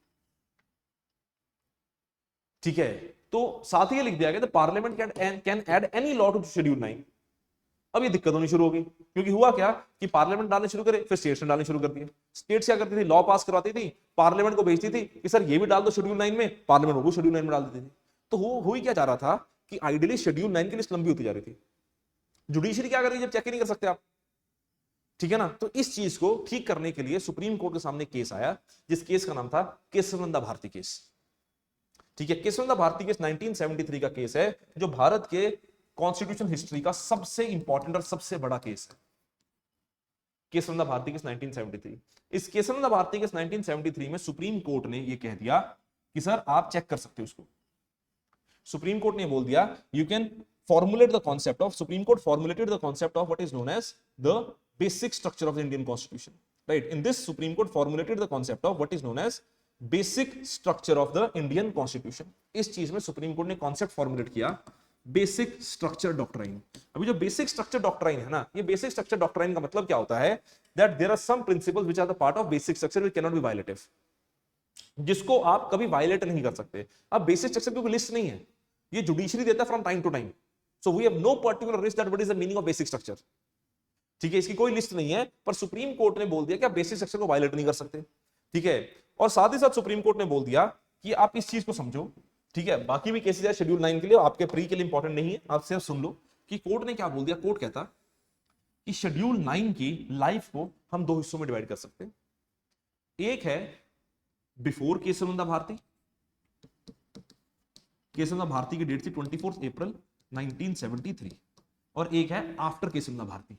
ठीक है, तो साथ ही ये लिख दिया गया parliament can add any law to schedule 9। अब ये दिक्कत होनी शुरू हो गई, क्योंकि हुआ क्या कि पार्लियामेंट डालने शुरू करे, फिर स्टेट्स ने डालने शुरू कर दिए। स्टेट्स क्या करती थी, लॉ पास करवाती थी, पार्लियामेंट को भेजती थी कि सर ये भी डाल दो शेड्यूल 9 में, पार्लियामेंट वो शेड्यूल 9 में डाल देती थी। तो हो ही क्या जा रहा था कि आइडियली शेड्यूल 9 की लिस्ट लंबी होती जा रही थी। जुडिशरी क्या कर रही है, जब चेक ही नहीं कर सकते आप, ठीक है ना। तो इस चीज को ठीक करने के लिए सुप्रीम कोर्ट के सामने केस आया, जिस केस का नाम था केशवानंद भारती केस। ठीक है, केशवानंद भारती केस 1973 का केस है, जो भारत के कॉन्स्टिट्यूशन हिस्ट्री का सबसे इंपॉर्टेंट और सबसे बड़ा केस है। केशवानंद भारती केस 1973। इस केशवानंद भारती केस 1973 में सुप्रीम कोर्ट ने यह कह दिया कि सर आप चेक कर सकते हो उसको। सुप्रीम कोर्ट ने बोल दिया you can formulate the concept of, Supreme Court formulated the concept of what is known as the basic structure of the Indian Constitution, right? In this, Supreme Court formulated the concept of what is known as basic structure of the Indian Constitution. इस चीज में सुप्रीम कोर्ट ने कॉन्सेप्ट फॉर्मुलेट किया, बेसिक स्ट्रक्चर डॉक्ट्राइन। अभी जो बेसिक स्ट्रक्चर डॉक्ट्राइन है ना, ये बेसिक स्ट्रक्चर डॉक्ट्राइन का मतलब क्या होता है, that there are some principles which are the part of basic structure which can not be violative, जिसको आप कभी वायलेट नहीं कर सकते। अब बेसिक स्ट्रक्चर की कोई लिस्ट नहीं है, ये जुडिशरी देता है from time to time. So we have no particular list that what is the meaning of basic structure. ठीक है, इसकी कोई लिस्ट नहीं है, पर सुप्रीम कोर्ट ने बोल दिया कि आप बेसिक स्ट्रक्चर को वायलेट नहीं कर सकते। ठीक है, और साथ ही साथ सुप्रीम कोर्ट ने बोल दिया कि आप इस चीज को समझो। ठीक है, बाकी भी केसेस है शेड्यूल 9 के लिए, आपके प्री के लिए इंपॉर्टेंट नहीं है, आप सिर्फ सुन लो कि कोर्ट ने क्या बोल दिया। कोर्ट कहता कि शेड्यूल 9 की लाइफ को हम दो हिस्सों में डिवाइड कर सकते हैं। एक है बिफोर केशवानंद भारती, केशवानंद भारती की डेट थी 24 अप्रैल 1973, और एक है आफ्टर केशवानंद भारती।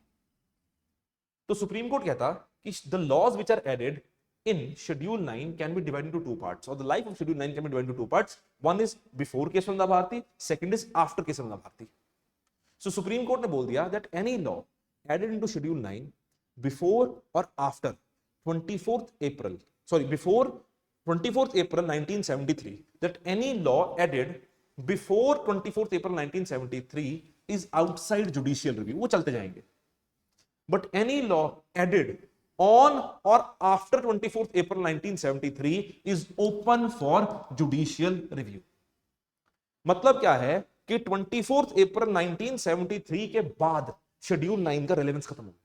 तो सुप्रीम कोर्ट कहता कि the laws which are added in schedule 9 can be divided into two parts, और the life of schedule 9 can be divided into two parts, one is before Kesavananda Bharati, second is after Kesavananda Bharati. So supreme court ने बोल दिया that any law added into schedule 9 before और after 24th April, sorry, before 24th April 1973, that any law added before 24th April 1973 is outside judicial review, वो चलते जाएंगे। But any law added on or after 24th April 1973 is open for judicial review। मतलब क्या है कि 24th April 1973 के बाद शेड्यूल 9 का रेलेवेंस खत्म हो गया।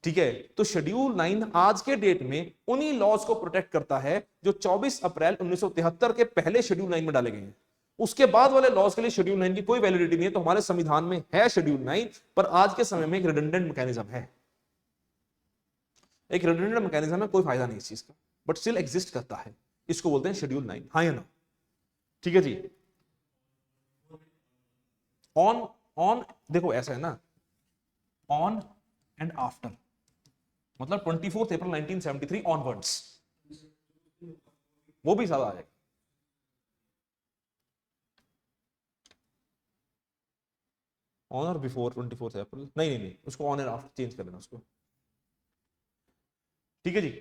ठीक है, तो शेड्यूल 9 आज के डेट में उन्हीं लॉज को प्रोटेक्ट करता है जो 24 अप्रैल 1973 के पहले शेड्यूल 9 में डाले गए हैं। उसके बाद वाले लॉज के लिए शेड्यूल 9 की कोई वैलिडिटी नहीं है। तो हमारे संविधान में है शेड्यूल 9, पर आज के समय में एक रिडंडेंट मैकेनिज्म है, एक रिडंडेंट मैकेनिज्म है, कोई फायदा नहीं इस चीज का, बट स्टिल एग्जिस्ट करता है। इसको बोलते हैं शेड्यूल 9। हाँ या ना? ठीक है जी। ऑन देखो ऐसा है ना, ऑन एंड आफ्टर मतलब 24th अप्रैल 1973 ऑनवर्ड्स, वो भी ज्यादा आएगा। ऑन और बिफोर 24th अप्रैल नहीं, उसको ऑन एंड आफ्टर चेंज कर लेना उसको। ठीक है जी।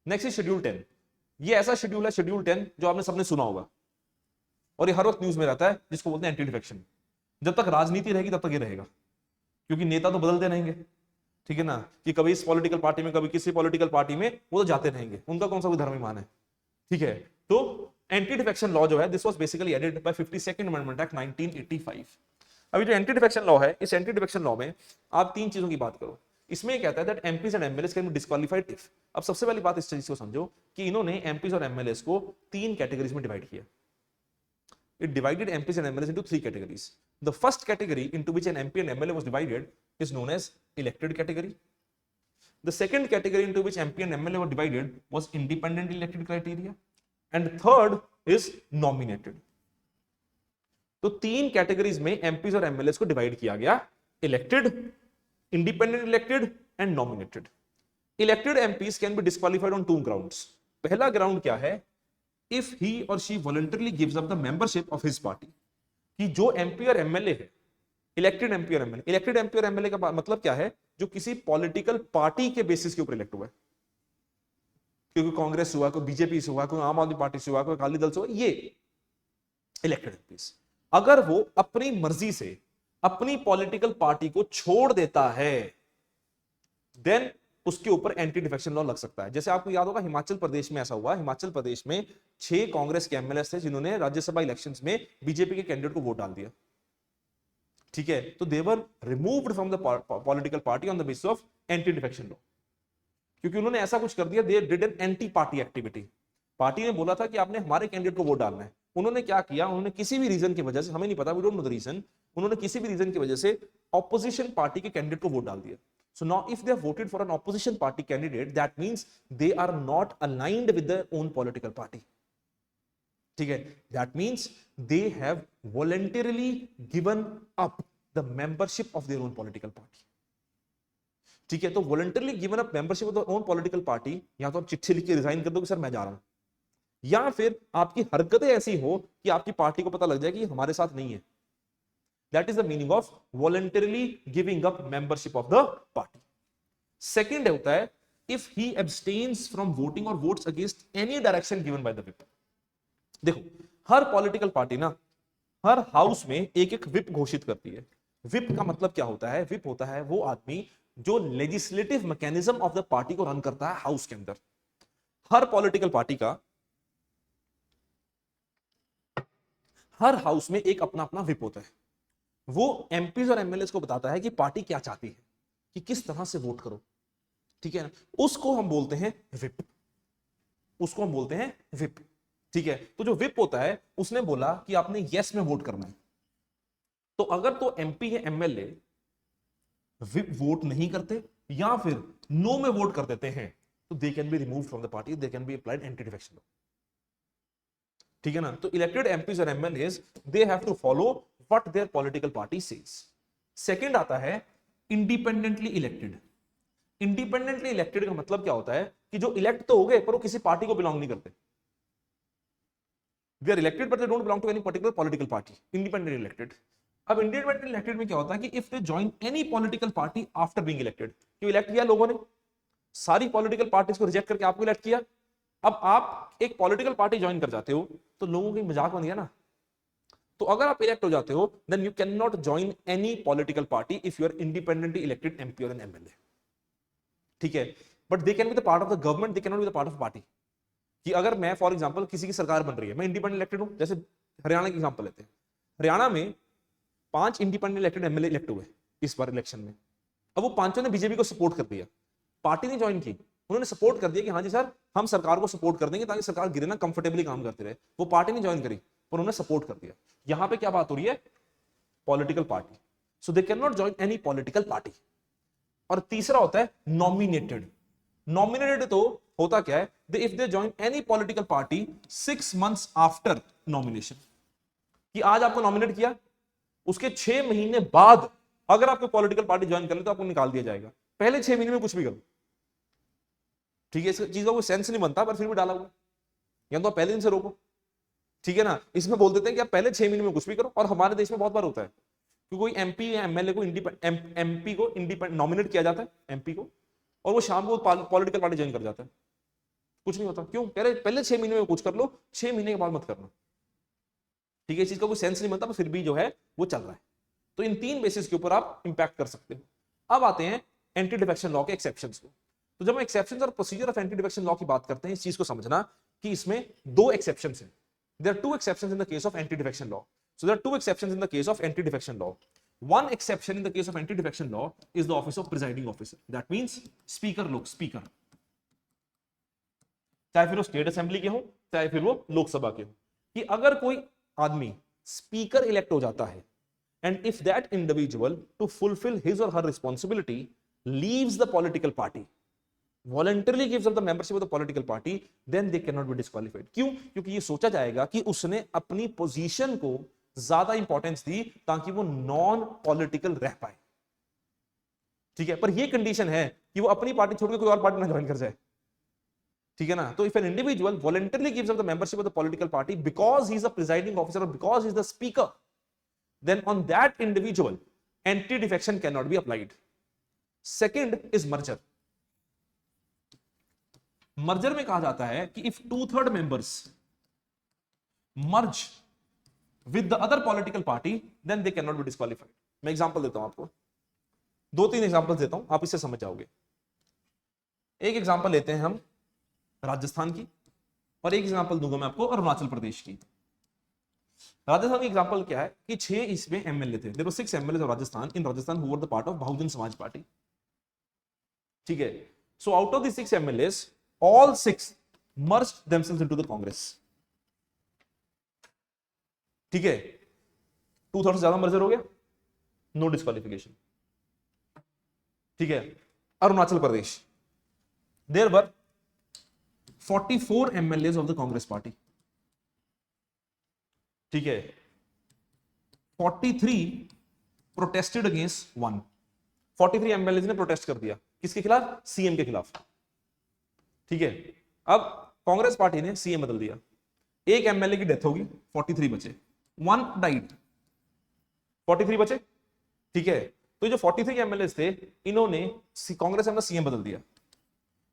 Next is schedule 10। ये ऐसा शेड्यूल है, शेड्यूल 10, जो आपने सबने सुना होगा और ये हर वक्त न्यूज में रहता है, जिसको बोलते हैं एंटी डिफेक्शन। जब तक राजनीति रहेगी तब तक ये रहेगा, क्योंकि नेता तो बदलते रहेंगे। ठीक है ना, कि कभी इस पॉलिटिकल पार्टी में, कभी किसी पॉलिटिकल पार्टी में, वो तो जाते रहेंगे, उनका कौन सा कोई धर्म ईमान है। ठीक है, तो एंटी डिफेक्शन लॉ जो है, this was basically added by 52nd amendment act 1985। अभी जो एंटी डिफेक्शन लॉ है, इस एंटी डिफेक्शन लॉ में आप तीन चीजों की बात करो। इसमें ये कहता है that MPs and MLAs can be disqualified if. अब सबसे पहली बात इस चीज को समझो कि इन्होंने एमपीज और एमएलएस को तीन कैटेगरीज में डिवाइड किया। It divided MPs and MLAs into three categories. The first category into which an MP and MLA was divided is known as elected category. The second category into which MP and MLA were divided was independent elected criteria. And third is nominated. तो तीन कैटेगरीज में एमपीज और एमएलएस को डिवाइड किया गया, elected, independent elected and nominated. Elected MPs can be disqualified on two grounds. पहला ग्राउंड क्या है, if he or she voluntarily gives up the membership of his party, कि जो एमपी और एमएलए है, इलेक्टेड एमपी और एमएलए, इलेक्टेड एमपी और एमएलए का मतलब क्या है, जो किसी पॉलिटिकल पार्टी के बेसिस के ऊपर इलेक्ट हुआ है, क्योंकि कांग्रेस हुआ, कोई बीजेपी से हुआ, कोई आम आदमी पार्टी से हुआ, कोई अकाली दल से हुआ, ये इलेक्टेड एमपीज। अगर वो अपनी मर्जी से अपनी पॉलिटिकल पार्टी को छोड़ देता है, देन उसके ऊपर एंटी डिफेक्शन लॉ लग सकता है। जैसे आपको याद होगा हिमाचल प्रदेश में ऐसा हुआ, हिमाचल प्रदेश में 6 कांग्रेस के एमएलए थे जिन्होंने राज्यसभा इलेक्शंस में बीजेपी के कैंडिडेट को वोट डाल दिया, ठीक है, तो they were removed from the political party on the basis of anti defection law, क्योंकि उन्होंने ऐसा कुछ कर दिया, they did an anti party activity. Party ने बोला था कि आपने हमारे कैंडिडेट को वोट डालना है, उन्होंने क्या किया, उन्होंने किसी भी रीजन की वजह से, हमें नहीं पता, we don't know the reason, उन्होंने किसी भी रीजन की वजह से ऑपोजिशन पार्टी के कैंडिडेट को वोट डाल दिया। So now if they have voted for an opposition party candidate, that means they are not aligned with their own political party. ठीक है, that means they have voluntarily given up the membership of their own political party. ठीक है, तो voluntarily given up membership of their own political party, या तो आप चिट्ठी लिख के रिजाइन कर दो कि सर मैं जा रहा हूं, या फिर आपकी हरकतें ऐसी हो कि आपकी पार्टी को पता लग जाए कि हमारे साथ नहीं है। That is the meaning of voluntarily giving up membership of the party. Second होता है if he abstains from voting or votes against any direction given by the whip. देखो हर पॉलिटिकल पार्टी ना हर हाउस में एक एक विप घोषित करती है। विप का मतलब क्या होता है? विप होता है वो आदमी जो legislative mechanism of the party को रन करता है हाउस के अंदर। हर पॉलिटिकल पार्टी का हर हाउस में एक अपना अपना विप होता है। वो एमपीज और एमएलए को बताता है कि पार्टी क्या चाहती है, कि किस तरह से वोट करो, ठीक है ना, उसको हम बोलते हैं विप, उसको हम बोलते हैं विप, ठीक है। तो जो विप होता है उसने बोला कि आपने यस में वोट करना है, तो अगर तो एमपी या एमएलए विप वोट नहीं करते या फिर नो में वोट कर देते हैं, तो they can be removed from the party, they can be applied anti defection law, ठीक है ना। तो इलेक्टेड एमपीज और MLAs they have to follow what their political party says. Second आता है independently elected. Independently elected का मतलब क्या होता है कि जो इलेक्ट तो हो गए पर वो किसी पार्टी को बिलोंग नहीं करते। They are elected but they don't belong to any particular political party. Independently elected. अब independently elected में क्या होता है कि if they join any political party after being elected, क्यों इलेक्ट किया लोगों ने, सारी पॉलिटिकल पार्टीज को रिजेक्ट करके आपको इलेक्ट किया, अब आप एक पॉलिटिकल पार्टी ज्वाइन कर जाते हो तो लोगों की मजाक बन गया ना। तो अगर आप इलेक्ट हो जाते हो then you can not join any political party if you are independently elected MP और एन एमएलए, ठीक है। But they can be the part of the government, they can not be the part of party. कि अगर मैं फॉर एग्जांपल किसी की सरकार बन रही है, मैं इंडिपेंडेंट इलेक्टेड हूं, जैसे हरियाणा की एग्जांपल लेते हैं, हरियाणा में 5 इंडिपेंडेंट इलेक्टेड एमएलए इलेक्ट हुए इस बार इलेक्शन में। अब वो पांचों ने बीजेपी को सपोर्ट कर दिया, पार्टी ने ज्वाइन की, उन्होंने सपोर्ट कर दिया कि हाँ जी सर हम सरकार को सपोर्ट कर देंगे ताकि सरकार गिरे ना, कंफर्टेबली काम करते रहे। वो पार्टी ने ज्वाइन करी पर उन्होंने सपोर्ट कर दिया। यहां पे क्या बात हो रही है? Political party. So they can not join any political party. और तीसरा होता है नॉमिनेटेड। नॉमिनेटेड तो होता क्या है, if they join any political party 6 months after nomination, कि आज आपको नॉमिनेट किया, उसके 6 महीने बाद अगर आपको पॉलिटिकल पार्टी ज्वाइन कर ले तो आपको निकाल दिया जाएगा। पहले 6 महीने में कुछ भी करो, ठीक है, इस चीज का कोई सेंस नहीं बनता पर फिर भी डाला हुआ, या तो आप पहले दिन से रोको, ठीक है ना। इसमें बोल देते हैं कि आप पहले 6 महीने में कुछ भी करो। और हमारे देश में बहुत बार होता है कि कोई एमपी या एमएलए को एमपी को इंडिपेंडेंट नॉमिनेट किया जाता है एमपी को, और वो शाम को पॉलिटिकल पार्टी ज्वाइन कर जाता है, कुछ नहीं होता। क्यों? पहले 6 महीने में कुछ कर लो, 6 महीने के बाद मत करना, ठीक है। इस चीज का कोई सेंस नहीं बनता पर फिर भी जो है वो चल रहा है। तो इन 3 बेसिस के ऊपर आप इंपैक्ट कर सकते हो। अब आते हैं एंटी डिफेक्शन लॉ के एक्सेप्शंस को। तो जब हम एक्सेप्शंस और procedure of anti defection law की बात करते हैं, इस चीज को समझना कि इसमें 2 एक्सेप्शंस हैं। There are 2 exceptions in the case of anti-defection law. So there are 2 exceptions in the case of anti-defection law. One exception in the case of anti-defection law is the office of presiding officer. That means speaker लोग speaker, चाहे फिर वो स्टेट असेंबली के हो चाहे फिर वो लोकसभा के हो, कि अगर कोई आदमी स्पीकर इलेक्ट हो जाता है and if that individual to fulfill his or her responsibility leaves the political party, voluntarily gives up the membership of the political party, then they cannot be disqualified. क्यों? क्योंकि ये सोचा जाएगा कि उसने अपनी पोजीशन को ज्यादा इंपॉर्टेंस दी ताकि वो नॉन पॉलिटिकल रह पाए, ठीक है। पर ये कंडीशन है कि वो अपनी पार्टी छोड़ के कोई और पार्टी ना ज्वाइन कर जाए, ठीक है ना। तो if an individual voluntarily gives up the membership of the political party because he is a presiding officer or because he is the speaker, then on that individual anti defection cannot be applied. Second is merger. Merger में कहा जाता है कि if 2/3 members merge with the other political party then they can not be disqualified. मैं एग्जांपल देता हूं आपको, 2-3 एग्जांपल्स देता हूं, आप इससे समझ जाओगे। एक एग्जांपल लेते हैं हम राजस्थान की, और एक एग्जांपल दूंगा मैं आपको अरुणाचल प्रदेश की। राजस्थान की एग्जांपल क्या है कि 6 इसमें एमएलए थे, there were 6 MLA of Rajasthan in Rajasthan who were the part of Bahujan Samaj party. ठीक है, so out of the 6 MLAs all 6 merged themselves into the Congress. ठीक है, 2/3 से ज्यादा मर्जर हो गया, नो डिस्क्वालिफिकेशन। ठीक है, Arunachal Pradesh there were 44 MLAs of the Congress party. ठीक है, 43 प्रोटेस्टेड अगेंस्ट 1। 43 एमएलए ने प्रोटेस्ट कर दिया, किसके खिलाफ? सीएम के खिलाफ। ठीक है, अब कांग्रेस पार्टी ने सीएम बदल दिया, एक एमएलए की डेथ होगी, 43 बचे, 1 डाइड, 43 बचे। ठीक है, तो जो 43 एमएलए थे, इन्होंने कांग्रेस ने सीएम बदल दिया,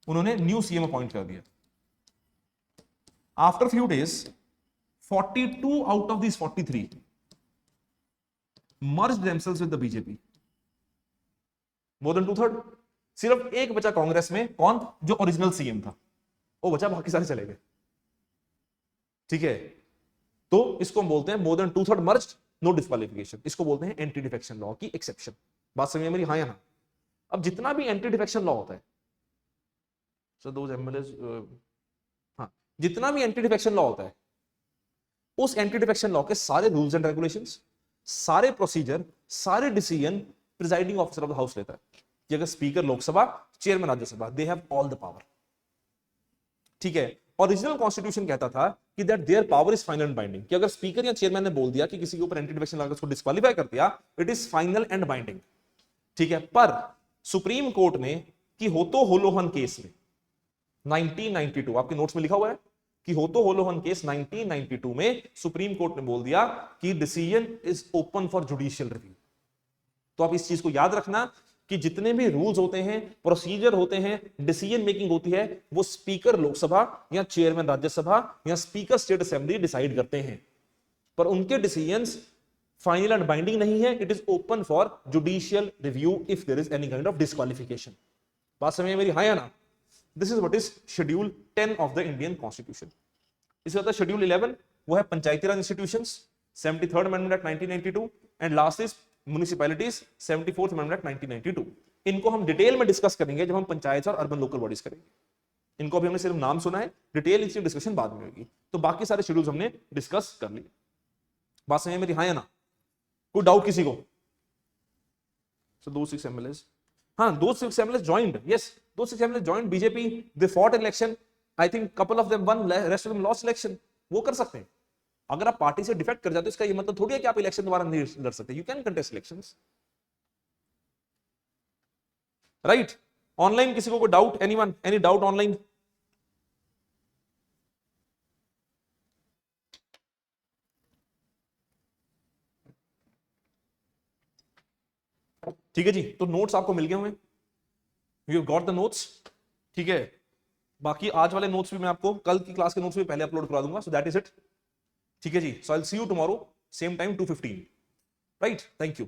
उन्होंने न्यू सीएम अपॉइंट कर दिया। After few days 42 out of this 43 merge themselves with the BJP, more than 2/3। सिर्फ एक बचा कांग्रेस में, कौन? जो ओरिजिनल सीएम था, वो बचा, बाकी सारे चले गए। ठीक है, तो इसको हम बोलते हैं more than 2/3 merged, no disqualification. इसको बोलते हैं एंटी डिफेक्शन लॉ की एक्सेप्शन। बात समझ में मेरी? हाँ या ना? अब जितना भी एंटी डिफेक्शन लॉ होता है, सो दोज एमएलएस, हाँ, जितना भी एंटी डिफेक्शन लॉ होता है, उस एंटी डिफेक्शन लॉ के सारे रूल्स एंड रेगुलेशंस, सारे प्रोसीजर, सारे decision presiding officer of the house लेता है। कि अगर speaker Lok Sabha, chairman Rajya Sabha, they have all the power. ठीक है, ओरिजिनल कॉन्स्टिट्यूशन कहता था कि that their power is final and binding, कि अगर स्पीकर या चेयरमैन ने बोल दिया कि किसी के ऊपर एंटी डिफेक्शन लगा, उसको डिस्क्वालीफाई कर दिया, it is final and binding. ठीक है, पर सुप्रीम कोर्ट ने कि होतो होलोहन केस में 1992, आपके नोट्स में लिखा हुआ है कि होतो होलोहन केस 1992 में सुप्रीम कोर्ट ने बोल दिया कि decision is open for judicial review. तो आप इस चीज को याद रखना कि जितने भी रूल्स होते हैं, प्रोसीजर होते हैं, डिसीजन मेकिंग होती है, वो स्पीकर लोकसभा या चेयरमैन राज्यसभा या स्पीकर स्टेट असेंबली डिसाइड करते हैं, पर उनके डिसीजंस फाइनल एंड बाइंडिंग नहीं है। It is open for judicial review if there is any kind of disqualification. बात समझ में मेरी? हाँ या ना? This is what is schedule 10 of the Indian constitution. इसके बाद शेड्यूल 11, वो है Panchayati Raj institutions, 73rd amendment act 1992, and last is municipalities, 74th amendment act 1992। इनको हम डिटेल में डिस्कस करेंगे जब हम पंचायत और अर्बन लोकल बॉडीज करेंगे। इनको अभी हमने सिर्फ नाम सुना है, डिटेल इसकी डिस्कशन बाद में होगी। तो बाकी सारे शेड्यूल्स हमने डिस्कस कर लिए। बात समझ में मेरी? हाँ या ना? कोई डाउट किसी को? So those 6 MLAs, हाँ, those 6 MLAs joined, yes, those 6 MLAs joined BJP. They fought election. I think couple of them won, rest of them lost election. वो कर सकते हैं। अगर आप पार्टी से डिफेक्ट कर जाते हो, इसका ये मतलब थोड़ी है कि आप इलेक्शन दोबारा नहीं लड़ सकते। You can contest elections, right? Online किसी को कोई doubt? Anyone, any doubt online? ठीक है जी, तो नोट्स आपको मिल गए होंगे, यू गॉट द नोट्स। ठीक है, बाकी आज वाले नोट्स भी मैं आपको कल की क्लास के नोट्स भी पहले अपलोड करा दूंगा, सो दैट इज इट। ठीक है जी, so I will see you tomorrow same time 2:15, right? Thank you.